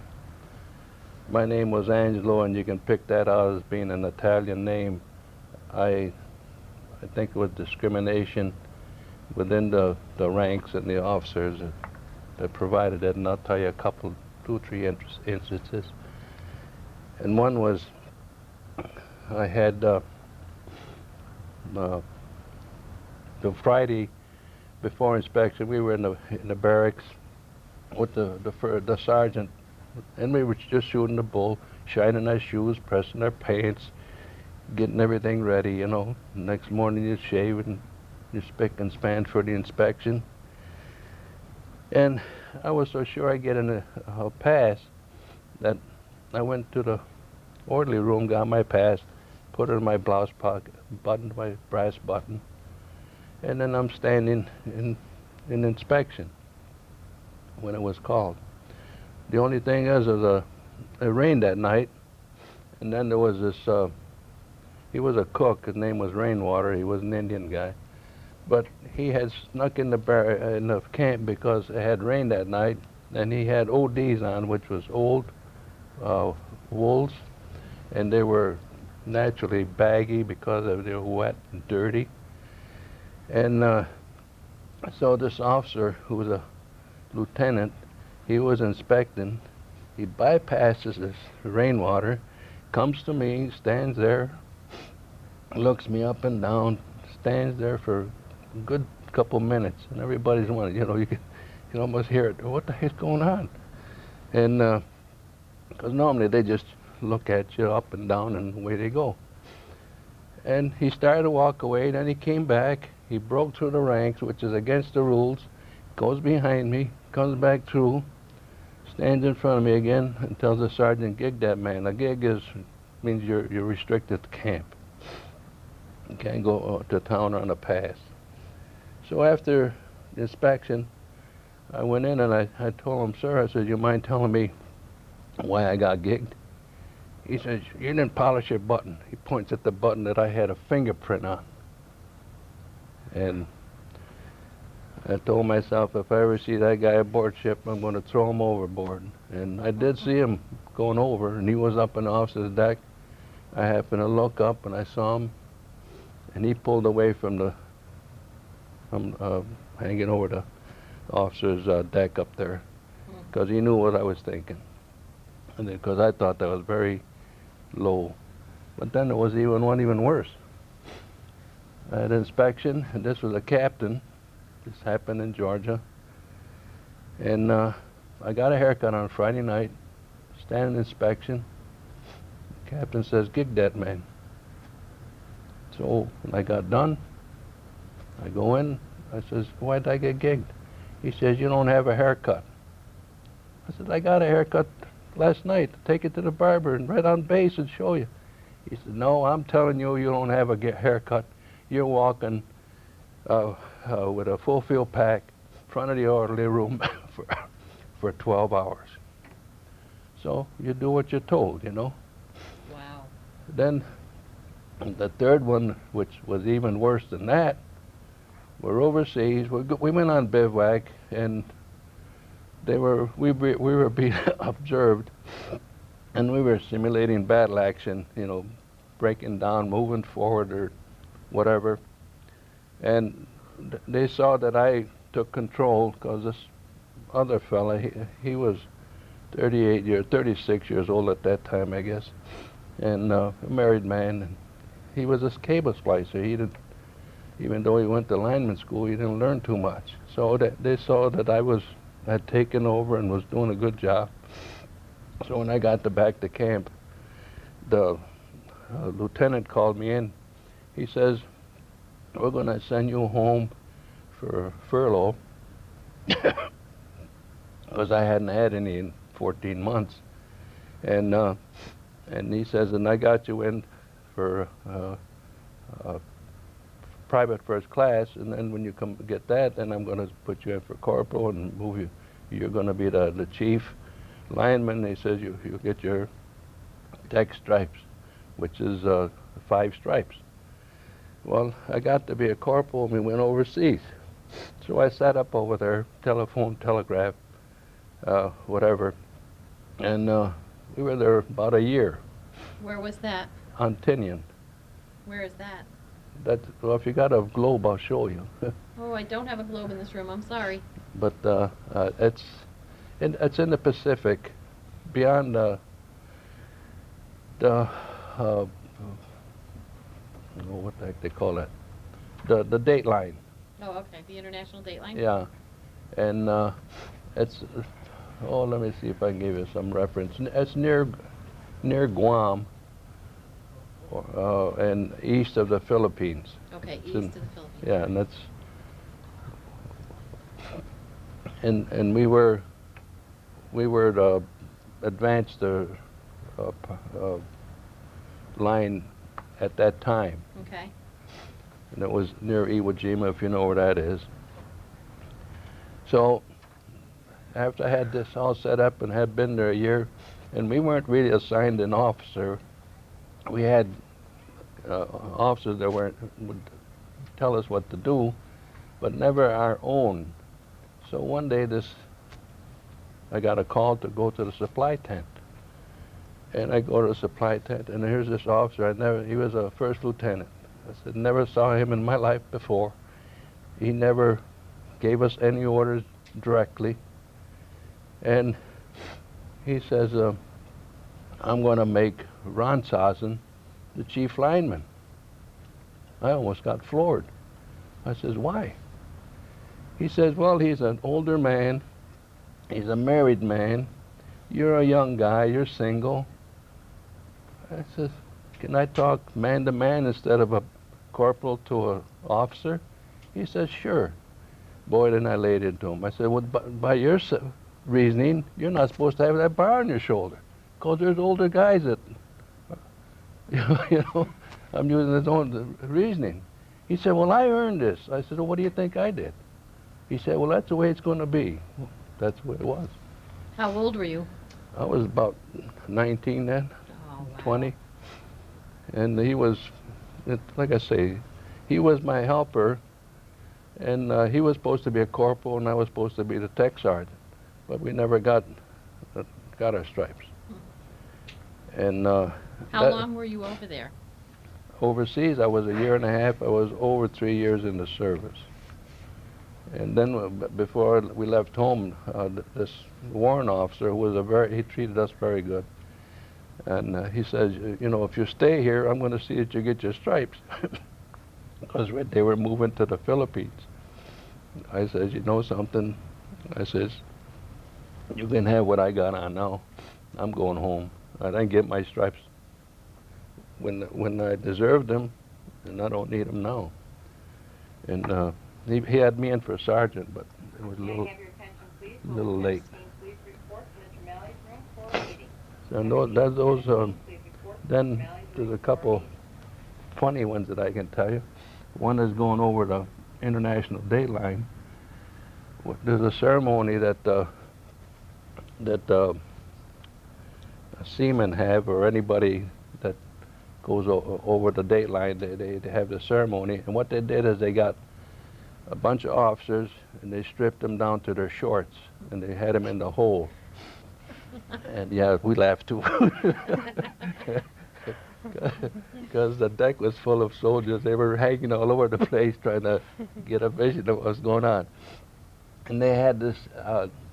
my name was Angelo, and you can pick that out as being an Italian name, I think it was discrimination within the ranks and the officers that provided it, and I'll tell you a couple, 2 or 3 instances. And one was, I had the Friday before inspection, we were in the barracks with the sergeant, and we were just shooting the bull, shining our shoes, pressing our pants, getting everything ready, you know. Next morning you shave and you spick and span for the inspection. And I was so sure I'd get in a pass that I went to the orderly room, got my pass, put it in my blouse pocket, buttoned my brass button, and then I'm standing in an inspection when it was called. The only thing is, it rained that night, and then there was this, he was a cook, his name was Rainwater, he was an Indian guy, but he had snuck in the camp because it had rained that night, and he had ODs on, which was old wools, and they were naturally baggy because they were wet and dirty. And so this officer, who was a lieutenant, he was inspecting. He bypasses this rainwater, comes to me, stands there, looks me up and down, stands there for a good couple minutes, and everybody's wondering, you can almost hear it. What the heck's going on? And because normally they just look at you up and down and away they go. And he started to walk away, then he came back, he broke through the ranks, which is against the rules, goes behind me, comes back through, stands in front of me again and tells the sergeant, "Gig that man." A gig means you're restricted to camp. You can't go to town on a pass. So after the inspection, I went in and I told him, "Sir," I said, "You mind telling me why I got gigged?" He says, "You didn't polish your button." He points at the button that I had a fingerprint on. And I told myself, if I ever see that guy aboard ship, I'm going to throw him overboard. And I did see him going over, and he was up on the officer's deck. I happened to look up, and I saw him, and he pulled away from hanging over the officer's deck up there, because he knew what I was thinking. And because I thought that was very low. But then there was one even worse. I had an inspection, and this was a captain. This happened in Georgia. And I got a haircut on Friday night, standing inspection. The captain says, "Gig that man." So when I got done, I go in, I says, "Why'd I get gigged?" He says, "You don't have a haircut." I said, "I got a haircut last night. Take it to the barber and right on base and show you." He said, "No, I'm telling you, you don't have a haircut. You're walking with a full field pack in front of the orderly room for 12 hours. So you do what you're told, Wow. Then the third one, which was even worse than that, we're overseas. We went on bivouac, and we were being observed, and we were simulating battle action, breaking down, moving forward, or whatever. And they saw that I took control, because this other fella, he was 36 years old at that time, I guess, and a married man. And he was a cable splicer. He didn't, even though he went to lineman school, he didn't learn too much. So they saw that I had taken over and was doing a good job. So when I got back to camp, the lieutenant called me in. He says, "We're going to send you home for furlough," because I hadn't had any in 14 months. And he says, "And I got you in for private first class, and then when you come get that, then I'm going to put you in for corporal and move you. You're going to be the chief lineman." He says, you'll get your tech stripes, which is 5 stripes. Well, I got to be a corporal, and we went overseas. So I sat up over there, telephone, telegraph, whatever, and we were there about a year. Where was that? On Tinian. Where is that? Well, if you got a globe, I'll show you. Oh, I don't have a globe in this room. I'm sorry. But it's in the Pacific, beyond what the heck they call that? The date line. Oh, okay. The international date line? Yeah. And it's, let me see if I can give you some reference. It's near Guam, and east of the Philippines. Okay, It's east of the Philippines. Yeah, and that's, and we were advanced line at that time. Okay. And it was near Iwo Jima, if you know where that is. So after I had this all set up and had been there a year, and we weren't really assigned an officer. We had officers that would tell us what to do, but never our own. So one day I got a call to go to the supply tent. And I go to the supply tent, and here's this officer. He was a first lieutenant. I said, never saw him in my life before. He never gave us any orders directly. And he says, I'm going to make Ron Sossin the chief lineman. I almost got floored. I says, why? He says, well, he's an older man. He's a married man. You're a young guy. You're single. I says, can I talk man to man instead of a corporal to an officer? He says, sure. Boy, then I laid into him. I said, well, by your reasoning, you're not supposed to have that bar on your shoulder, because there's older guys that, you know, I'm using his own reasoning. He said, well, I earned this. I said, well, what do you think I did? He said, well, that's the way it's going to be. Well, that's the way it was. How old were you? I was about 19 then. Oh, wow. 20, and he was, like I say, he was my helper, and he was supposed to be a corporal, and I was supposed to be the tech sergeant, but we never got our stripes. And How long were you over there? overseas, I was a year and a half. I was over 3 years in the service, and then before we left home, this warrant officer he treated us very good. And he says, you know, if you stay here, I'm going to see that you get your stripes. Because they were moving to the Philippines. I says, you know something? I says, you can have what I got on now. I'm going home. I didn't get my stripes when I deserved them, and I don't need them now. And he had me in for a sergeant, but it was a May I little, have your attention, please? little Will the late. next team please report to Mr. Malley's room 480. And then there's a couple funny ones that I can tell you. One is going over the International Dateline. There's a ceremony that seamen have, or anybody that goes over the dateline. They have the ceremony, and what they did is they got a bunch of officers and they stripped them down to their shorts, and they had them in the hole. And yeah, we laughed too. Because the deck was full of soldiers. They were hanging all over the place trying to get a vision of what was going on. And they had this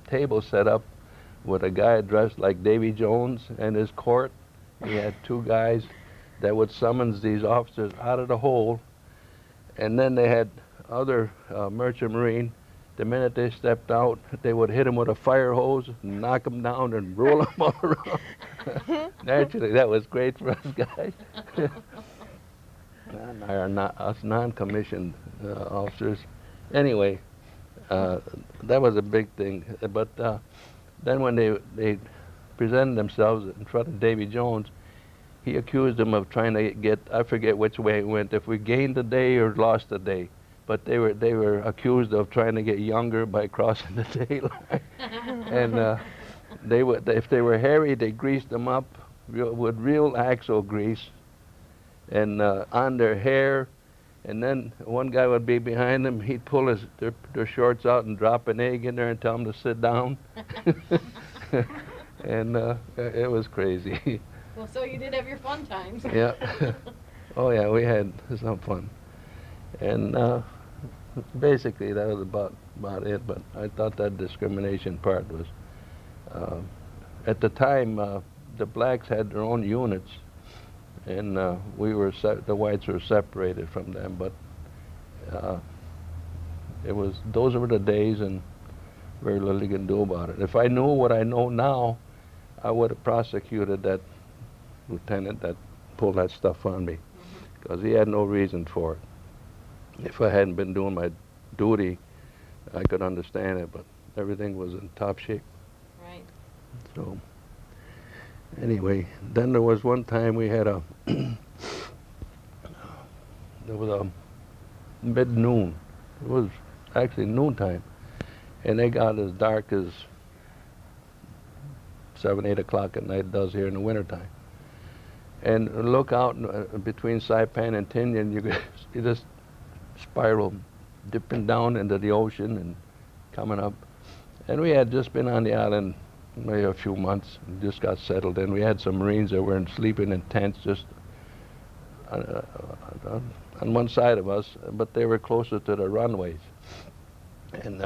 table set up with a guy dressed like Davy Jones and his court. He had two guys that would summons these officers out of the hole. And then they had other merchant marine. The minute they stepped out, they would hit them with a fire hose, knock them down, and roll them all around. Naturally, that was great for us guys. Us non-commissioned officers. Anyway, that was a big thing. But then when they presented themselves in front of Davy Jones, he accused them of trying to get, I forget which way it went, if we gained a day or lost a day. But they were accused of trying to get younger by crossing the dayline. And if they were hairy, they greased them up with real axle grease and on their hair. And then one guy would be behind them. He'd pull their shorts out and drop an egg in there and tell them to sit down. And it was crazy. Well, so you did have your fun times. Yeah. Oh yeah, we had some fun. And basically that was about it. But I thought that discrimination part was, at the time, the blacks had their own units, and the whites were separated from them. But those were the days, and very little you can do about it. If I knew what I know now, I would have prosecuted that lieutenant that pulled that stuff on me, because he had no reason for it. If I hadn't been doing my duty, I could understand it, but everything was in top shape. Right. So, anyway, then there was one time we had there was a mid-noon. It was actually noontime. and they got as dark as 7, 8 o'clock at night it does here in the wintertime. And look out between Saipan and Tinian, you could see this spiral dipping down into the ocean and coming up. And we had just been on the island maybe a few months, and just got settled in. We had some Marines that were sleeping in tents just on one side of us, but they were closer to the runways. And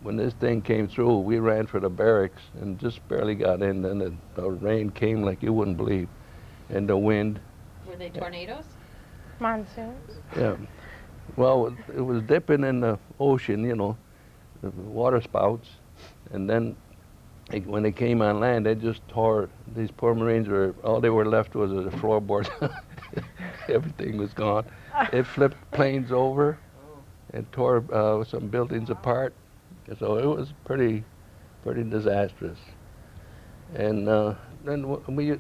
when this thing came through, we ran for the barracks and just barely got in. Then the rain came like you wouldn't believe, and the wind. Were they tornadoes? Monsoons? Yeah. Well, it was dipping in the ocean, you know, the water spouts, and then when they came on land, they just tore. These poor Marines were all they were left was the floorboard. Everything was gone. They flipped planes over and tore some buildings apart. So it was pretty disastrous. And then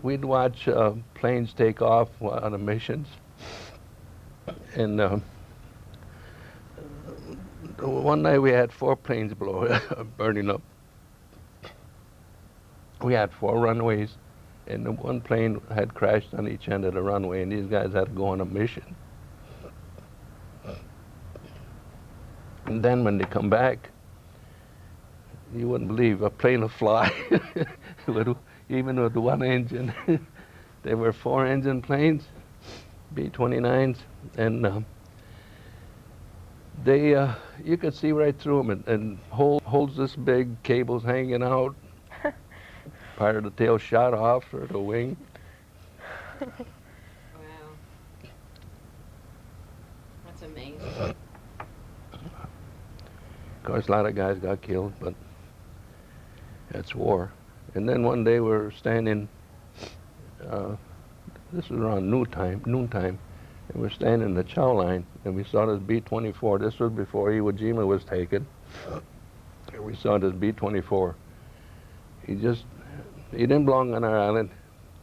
we'd watch planes take off on the missions. And one night we had 4 planes burning up. We had 4 runways, and the one plane had crashed on each end of the runway, and these guys had to go on a mission. And then when they come back, you wouldn't believe a plane will fly, even with one engine. There were 4 engine planes, B-29s, and you could see right through them, and holes this big, cables hanging out. Part of the tail shot off, or the wing. Wow. That's amazing. Of course, a lot of guys got killed, but that's war. And then one day we were standing, this was around noontime, and we're standing in the chow line, and we saw this B-24. This was before Iwo Jima was taken. And we saw this B-24. He didn't belong on our island.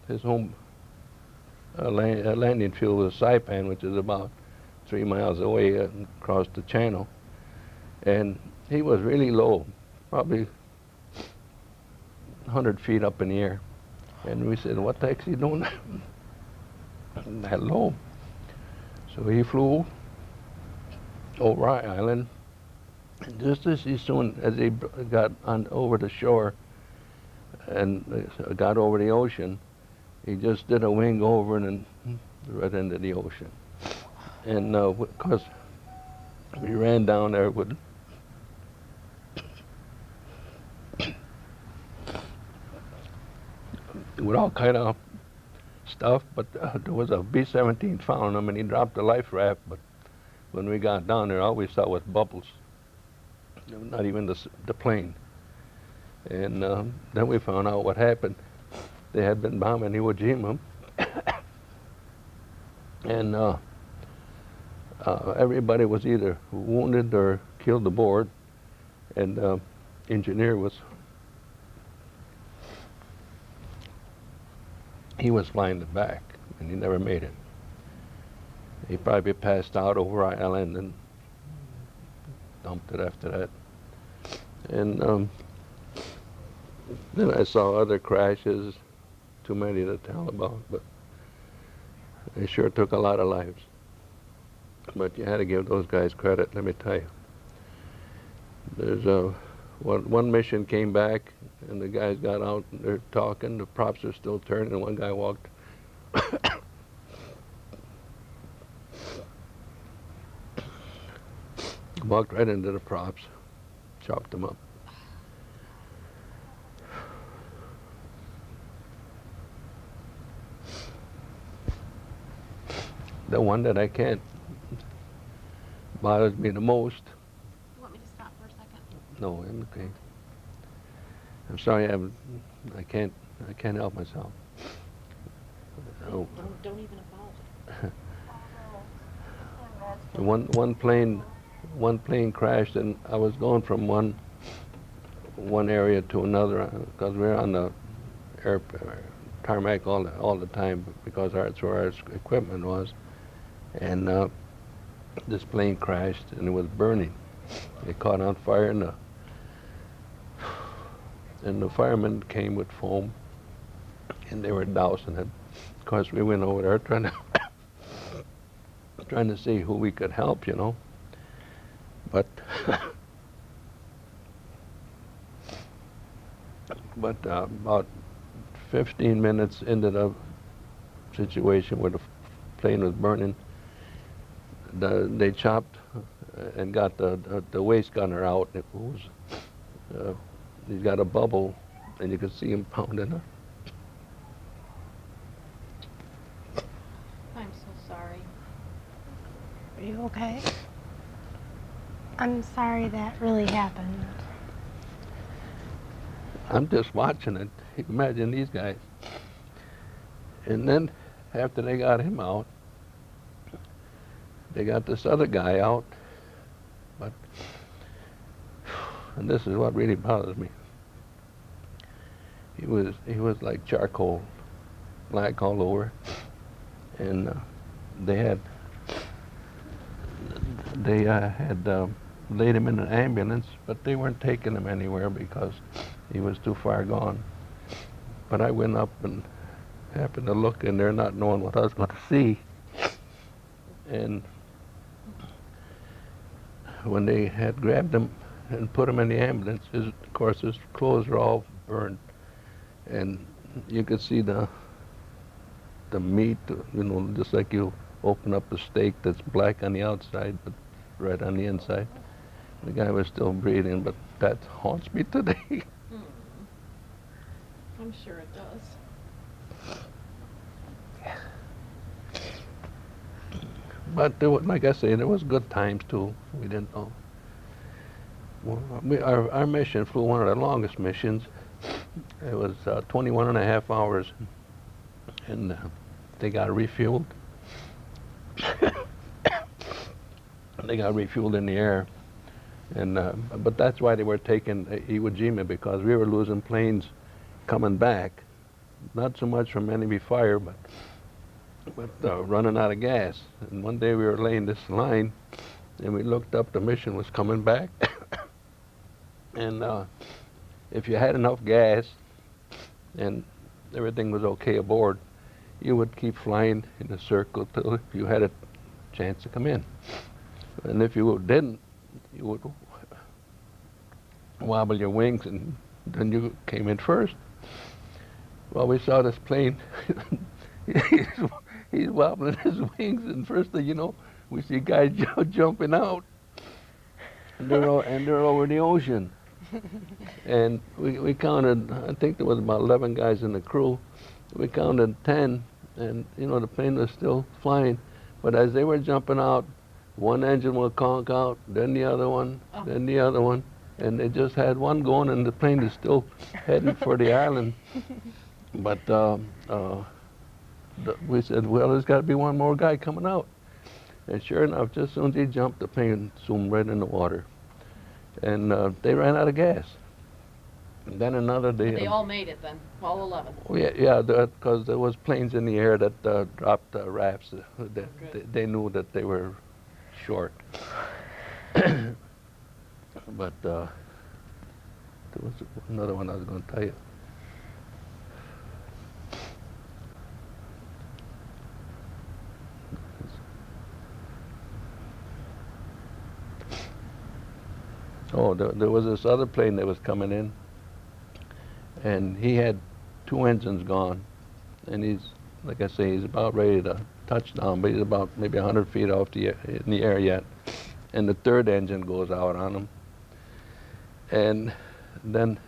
His home landing field was Saipan, which is about 3 miles away across the channel. And he was really low, probably 100 feet up in the air. And we said, what the heck's he doing that low? So he flew over our island. And just as soon as he got over the shore, and got over the ocean, he just did a wing over and then right into the ocean. And of course, we ran down there with all kind of stuff, but there was a B-17 found him, and he dropped the life raft, but when we got down there, all we saw was bubbles, not even the plane. And then we found out what happened. They had been bombing Iwo Jima, and everybody was either wounded or killed aboard, and the engineer was flying it back, and he never made it. He probably passed out over our island and dumped it after that. And then I saw other crashes, too many to tell about, but they sure took a lot of lives. But you had to give those guys credit, let me tell you. There's one mission came back, and the guys got out, and they're talking, the props are still turning, and one guy walked walked right into the props, chopped them up. The one that I can't bothers me the most. You want me to stop for a second? No, I'm okay. I'm sorry, I can't help myself. Oh. Don't even apologize. One plane crashed, and I was going from one area to another because we were on the tarmac all the time because that's where our equipment was. And this plane crashed, and it was burning. It caught on fire, and and the firemen came with foam, and they were dousing it. Of course, we went over there trying to see who we could help, you know. But about 15 minutes into the situation where the plane was burning, they chopped and got the waste gunner out. It was he's got a bubble, and you could see him pounding it. I'm so sorry. Are you okay? I'm sorry that really happened. I'm just watching it. Imagine these guys. And then after they got him out, they got this other guy out. But, and this is what really bothers me. He was like charcoal, black all over, and they had laid him in an ambulance, but they weren't taking him anywhere because he was too far gone. But I went up and happened to look in there, not knowing what I was going to see. And when they had grabbed him and put him in the ambulance, of course his clothes were all burned, and you could see the meat, you know, just like you open up a steak that's black on the outside but red on the inside. The guy was still breathing, but that haunts me today. I'm sure it does. But there was, like I say, there was good times too. We didn't know. Well, our mission flew one of the longest missions. It was 21 and a half hours, and they got refueled. They got refueled in the air, and but that's why they were taking Iwo Jima, because we were losing planes coming back, not so much from enemy fire, but running out of gas. And one day we were laying this line, and we looked up, the mission was coming back. And if you had enough gas and everything was okay aboard, you would keep flying in a circle till you had a chance to come in. And if you didn't, you would wobble your wings, and then you came in first. Well, we saw this plane. He's wobbling his wings, and first thing you know, we see guys jumping out, and they're over the ocean. And we counted, I think there was about 11 guys in the crew. We counted 10, and you know, the plane was still flying. But as they were jumping out, one engine would conk out, then the other one, then the other one, and they just had one going, and the plane is still heading for the island. But we said, well, there's got to be one more guy coming out. And sure enough, just as soon as he jumped, the plane zoomed right in the water. And they ran out of gas. And then another day... They all made it then, all 11. Yeah, because there was planes in the air that dropped rafts. They knew that they were short. But there was another one I was going to tell you. Oh, there was this other plane that was coming in, and he had 2 engines gone, and he's, like I say, he's about ready to touch down, but he's about maybe 100 feet in the air yet, and the 3rd engine goes out on him, and then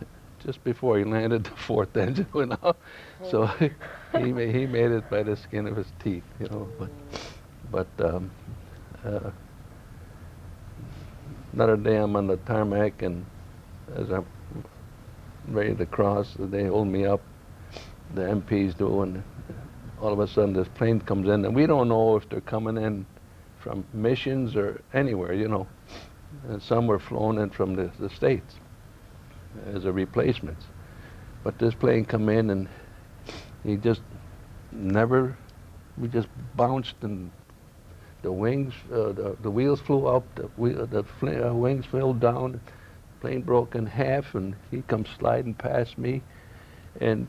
just before he landed, the 4th engine went out, so he made it by the skin of his teeth, you know. But another day I'm on the tarmac, and as I'm ready to cross, they hold me up, the MPs do, and all of a sudden this plane comes in, and we don't know if they're coming in from missions or anywhere, you know. And some were flown in from the States as a replacements. But this plane come in, and he just never, we just bounced, and the wings, the wheels flew up, the wings fell down, plane broke in half, and he comes sliding past me. And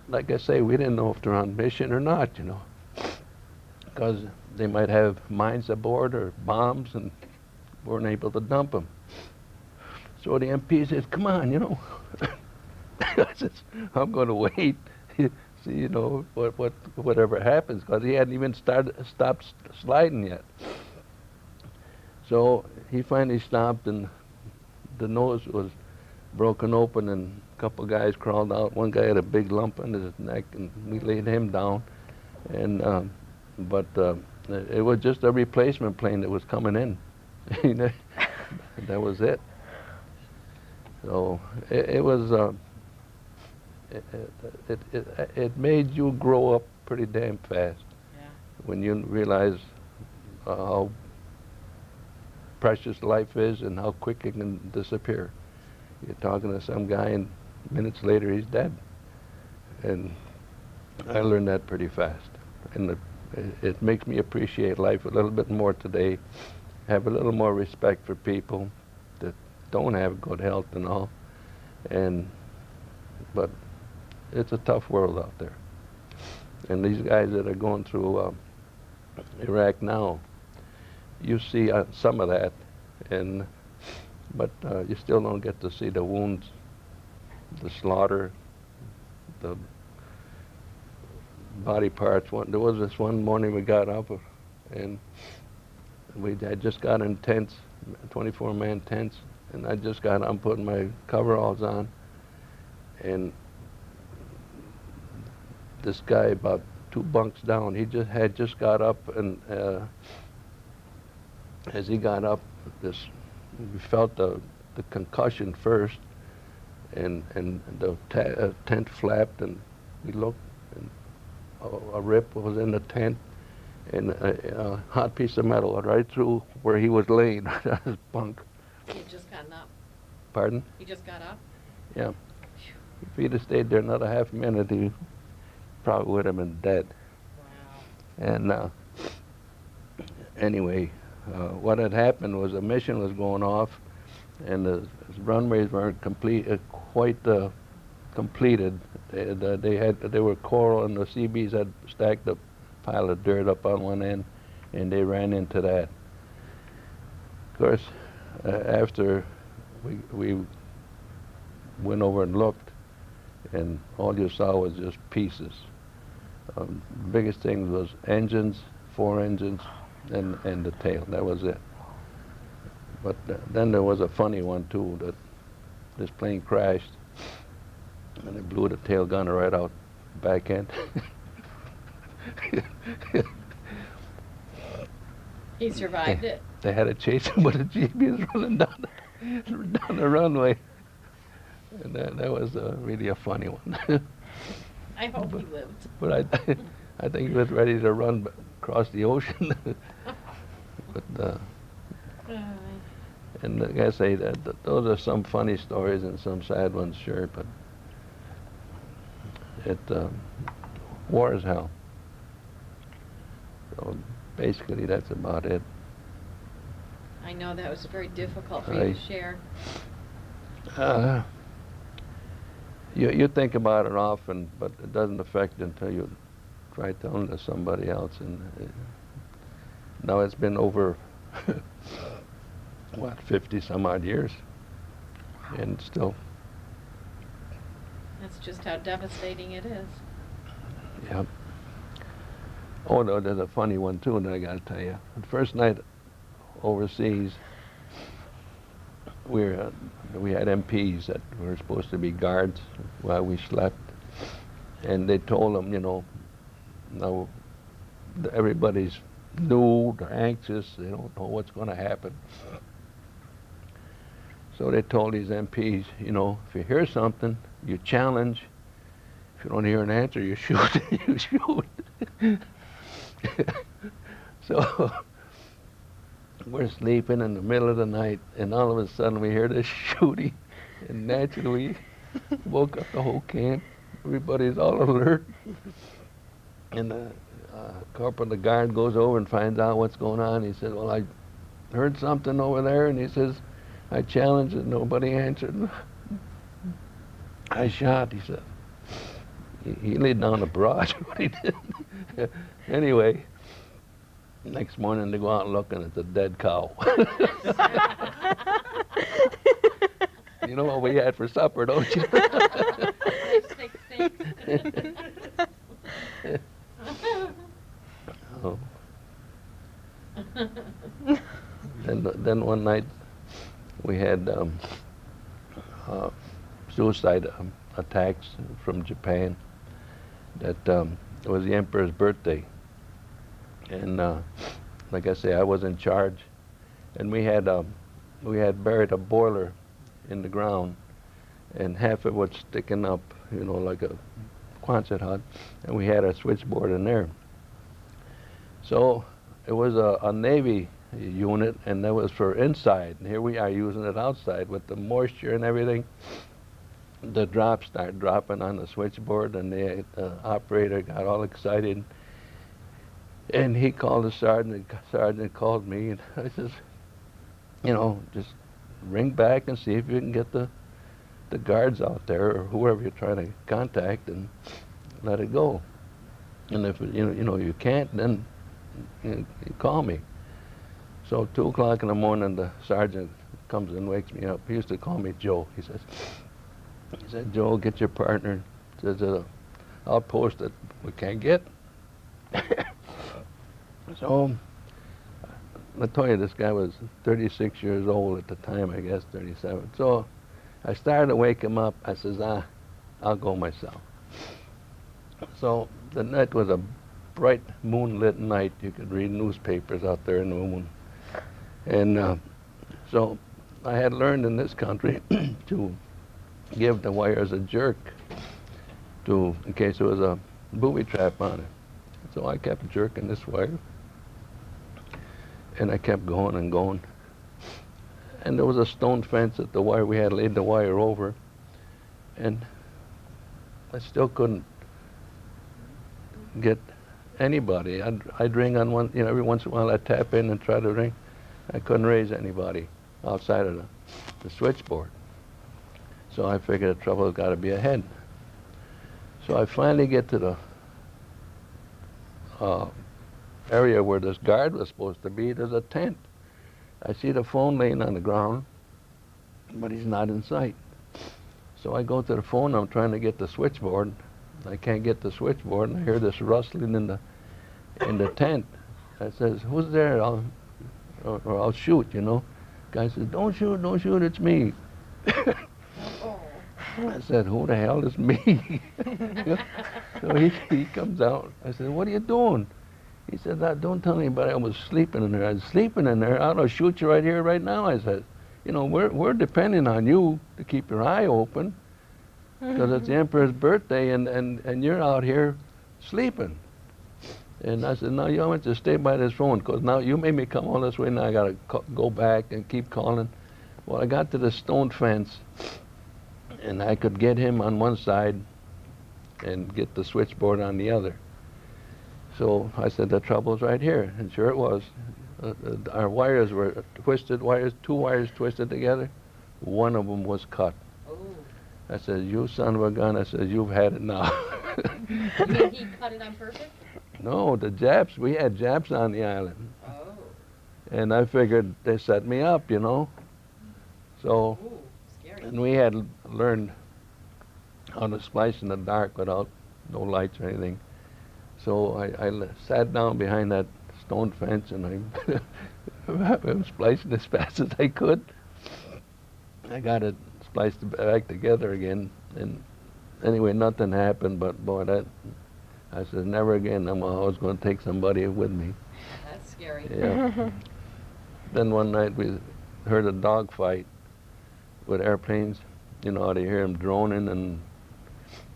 like I say, we didn't know if they're on mission or not, you know, because they might have mines aboard or bombs and weren't able to dump them. So the MP says, come on, you know. I says, I'm going to wait, see, you know, whatever happens, because he hadn't even stopped sliding yet. So he finally stopped, and the nose was broken open, and a couple guys crawled out. One guy had a big lump on his neck, and we laid him down. And but it was just a replacement plane that was coming in. You know, that was it. So it was. It made you grow up pretty damn fast. Yeah. When you realize how precious life is and how quick it can disappear. You're talking to some guy, and minutes later he's dead. And I learned that pretty fast. And it makes me appreciate life a little bit more today, have a little more respect for people that don't have good health and all. But it's a tough world out there. And these guys that are going through Iraq now, you see some of that, but you still don't get to see the wounds, the slaughter, the body parts. There was this one morning we got up, and we had just got in tents, 24-man tents, and I just got on putting my coveralls on, and this guy about 2 bunks down, he had just got up, and as he got up, we felt the concussion first, and the tent flapped, and we looked, and a rip was in the tent, and a hot piece of metal right through where he was laying on his bunk. He had just gotten up. Pardon? He just got up? Yeah. If he'd have stayed there another half minute, he probably would have been dead. Wow. And anyway, what had happened was a mission was going off, and the runways weren't quite completed. They were coral, and the CBs had stacked a pile of dirt up on one end, and they ran into that. Of course, after we went over and looked, and all you saw was just pieces. The biggest thing was engines, 4 engines, and the tail. That was it. But then there was a funny one too, that this plane crashed, and it blew the tail gunner right out the back end. He survived it. They had to chase him with a GPS running down the runway. And that was really a funny one. I hope he lived. But I think he was ready to run across the ocean. But and like I say, those are some funny stories and some sad ones, sure. But war is hell. So basically, that's about it. I know that was very difficult for you to share. You think about it often, but it doesn't affect you until you try telling it to somebody else. And now it's been over, 50 some odd years, and still. That's just how devastating it is. Yeah. Oh no, there's a funny one too that I got to tell you. The first night overseas, we had MPs that were supposed to be guards while we slept, and they told them, you know, now everybody's new, they're anxious, they don't know what's going to happen. So they told these MPs, you know, if you hear something, you challenge. If you don't hear an answer, you shoot. You shoot. So we're sleeping in the middle of the night, and all of a sudden we hear this shooting, and naturally woke up the whole camp. Everybody's all alert, and the corporal, the guard, goes over and finds out what's going on. He says, well, I heard something over there, and he says, I challenged and nobody answered. I shot, he said. He laid down a broad, what he did. Anyway, next morning they go out looking at the dead cow. You know what we had for supper, don't you? Nice thick steaks. Oh. Then one night we had suicide attacks from Japan. That it was the emperor's birthday, and like I say, I was in charge, and we had buried a boiler in the ground, and half of it was sticking up, you know, like a Quonset hut, and we had a switchboard in there. So it was a Navy unit, and that was for inside, and here we are using it outside with the moisture and everything. The drops started dropping on the switchboard, and the operator got all excited, and he called the sergeant. The sergeant called me, and I says, you know, just ring back and see if you can get the guards out there or whoever you're trying to contact, and let it go. And if you know you can't, then you call me. So 2 o'clock in the morning, the sergeant comes and wakes me up. He used to call me Joe. He said, Joe, get your partner. Says, I'll post it. We can't get. So I tell you, this guy was 36 years old at the time, I guess, 37. So I started to wake him up. I says, I'll go myself. So the night was a bright moonlit night. You could read newspapers out there in the moon. And so I had learned in this country to give the wires a jerk in case there was a booby trap on it. So I kept jerking this wire, and I kept going and going. And there was a stone fence at the wire. We had laid the wire over, and I still couldn't get anybody. I'd ring on one, every once in a while I'd tap in and try to ring. I couldn't raise anybody outside of the switchboard. So I figured the trouble has got to be ahead. So I finally get to the area where this guard was supposed to be. There's a tent. I see the phone laying on the ground, but he's not in sight. So I go to the phone. I'm trying to get the switchboard. I can't get the switchboard, and I hear this rustling in the tent. I says, "Who's there? I'll shoot." Guy says, "Don't shoot, it's me." I said, "Who the hell is me?" So he comes out. I said, "What are you doing?" He said, "Don't tell anybody I was sleeping in there." I was sleeping in there. I'll shoot you right here, right now. I said, we're depending on you to keep your eye open, because it's the emperor's birthday, and you're out here sleeping. And I said, "No, you want to stay by this phone, because now you made me come all this way. Now I got to go back and keep calling." Well, I got to the stone fence, and I could get him on one side and get the switchboard on the other. So I said, "The trouble's right here." And sure it was. Our wires were twisted wires, 2 wires twisted together. One of them was cut. Oh. I said, "You son of a gun," I said, "you've had it now." You mean he cut it on purpose? No, the Japs, we had Japs on the island. Oh. And I figured they set me up, So, Ooh, scary. and we had learned how to splice in the dark without no lights or anything. So I sat down behind that stone fence, and I was splicing as fast as I could. I got it spliced back together again, and anyway, nothing happened, but boy, I said, never again. I'm always going to take somebody with me. That's scary. Yeah. Then one night we heard a dogfight with airplanes. How to hear them droning,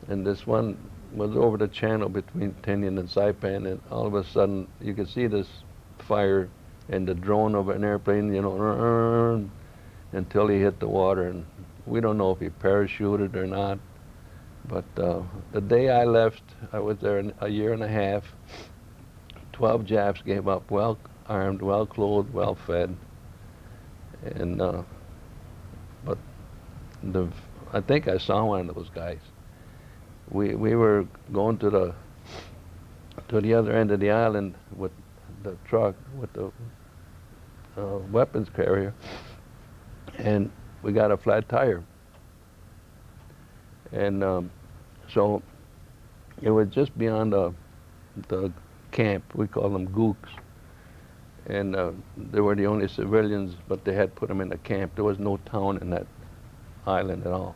and this one was over the channel between Tinian and Saipan, and all of a sudden you could see this fire and the drone of an airplane, until he hit the water. And we don't know if he parachuted or not. But the day I left, I was there a year and a half. 12 Japs gave up, well armed, well clothed, well fed. And but the I think I saw one of those guys. We were going to the other end of the island with the truck with the weapons carrier, and we got a flat tire, and so it was just beyond the camp. We call them gooks, and they were the only civilians, but they had put them in a camp. There was no town in that island at all,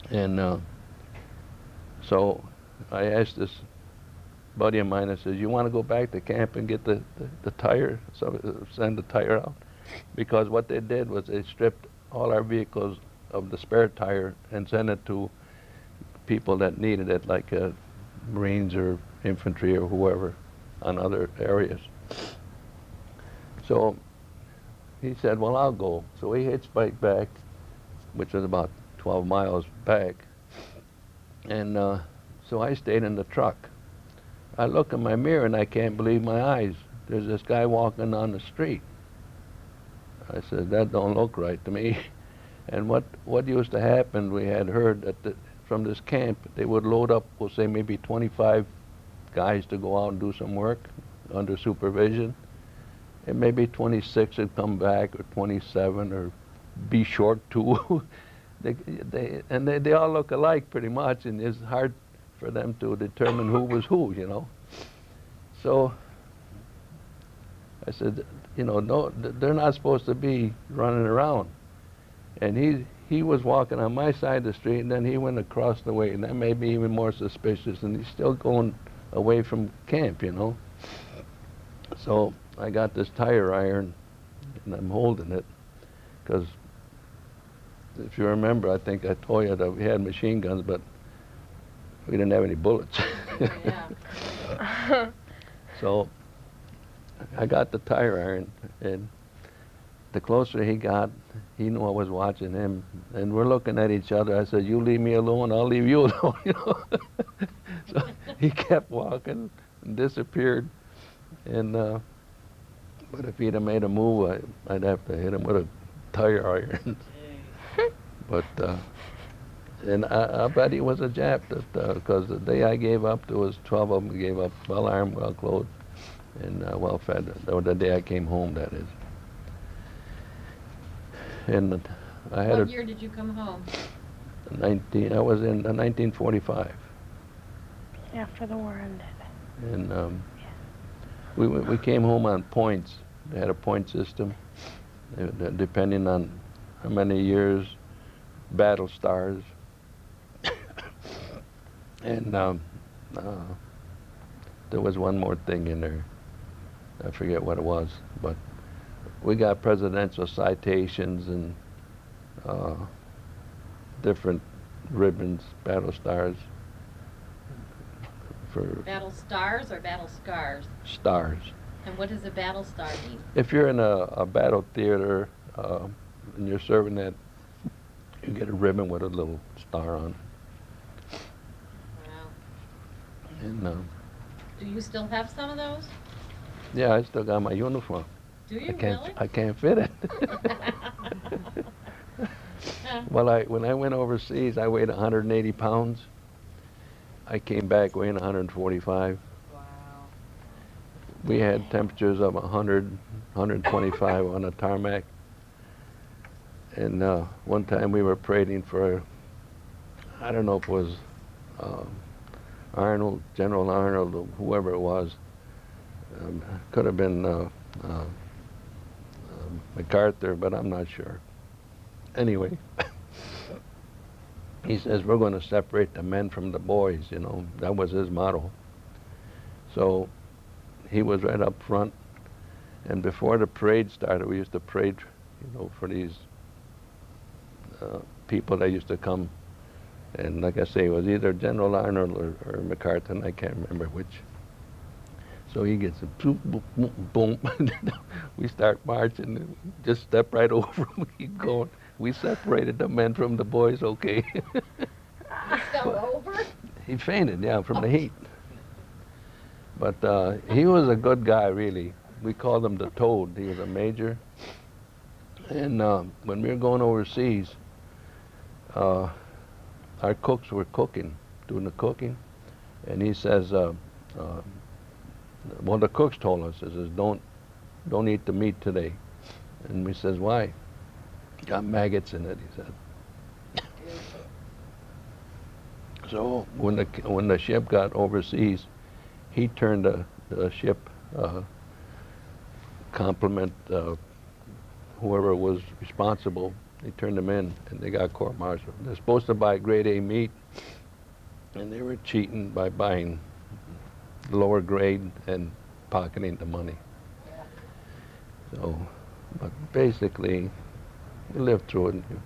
and so I asked this buddy of mine, I said, you want to go back to camp and get the tire, so send the tire out? Because what they did was they stripped all our vehicles of the spare tire and sent it to people that needed it, like Marines or infantry or whoever on other areas. So he said, well, I'll go. So he hitchbiked back, which was about 12 miles back, and so I stayed in the truck. I look in my mirror and I can't believe my eyes. There's this guy walking on the street. I said, that don't look right to me. And what used to happen, we had heard that from this camp, they would load up, we'll say maybe 25 guys to go out and do some work under supervision. And maybe 26 would come back, or 27, or be short two. they all look alike pretty much, and it's hard for them to determine who was who, you know. So I said, you know, no, they're not supposed to be running around. And he was walking on my side of the street, and then he went across the way, and that made me even more suspicious, and he's still going away from camp, you know. So I got this tire iron, and I'm holding it, because if you remember, I think I told you that we had machine guns, but we didn't have any bullets. Yeah. So I got the tire iron, and the closer he got, he knew I was watching him, and we're looking at each other. I said, you leave me alone, I'll leave you alone, you know. So he kept walking and disappeared, and but if he'd have made a move, I'd have to hit him with a tire iron. But and I bet he was a Jap, because the day I gave up, there was 12 of them gave up, well armed, well clothed, and well fed. The day I came home, that is. And I had What year did you come home? I was in 1945, After the war ended. and we came home on points. They had a point system, depending on how many years, battle stars. And there was one more thing in there. I forget what it was, but we got presidential citations and different ribbons, battle stars. For Battle stars or battle scars? stars. And what does a battle star mean? If you're in a battle theater and you're serving that, you get a ribbon with a little star on it. Wow. And Do you still have some of those? yeah, I still got my uniform. Do you I can't fit it. Well, when I went overseas, I weighed 180 pounds. I came back weighing 145. Wow. We had temperatures of 100, 125 on the tarmac. And one time we were parading for, I don't know if it was Arnold, General Arnold, or whoever it was. Could have been MacArthur, but I'm not sure. Anyway, he says, we're going to separate the men from the boys, you know. That was his motto. So he was right up front. And before the parade started, we used to parade, you know, for these people that used to come. And like I say, it was either General Arnold or MacArthur, and I can't remember which. So he gets a boom, boom, boom, boom. We start marching, and just step right over him. We keep going. We separated the men from the boys, okay. He fell over? He fainted, yeah, from the heat. But he was a good guy, really. We called him the Toad. He was a major. And when we were going overseas, our cooks were cooking, doing the cooking, and he says, well, the cooks told us, he says, don't eat the meat today. And we says, why? Got maggots in it, he said. So when the ship got overseas, he turned the ship compliment whoever was responsible. They turned them in, and they got court-martialed. They're supposed to buy grade A meat, and they were cheating by buying lower grade and pocketing the money. So, but basically, you live through it and you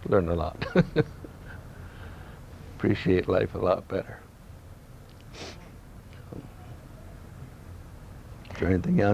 learn a lot. Appreciate life a lot better. Is there anything else?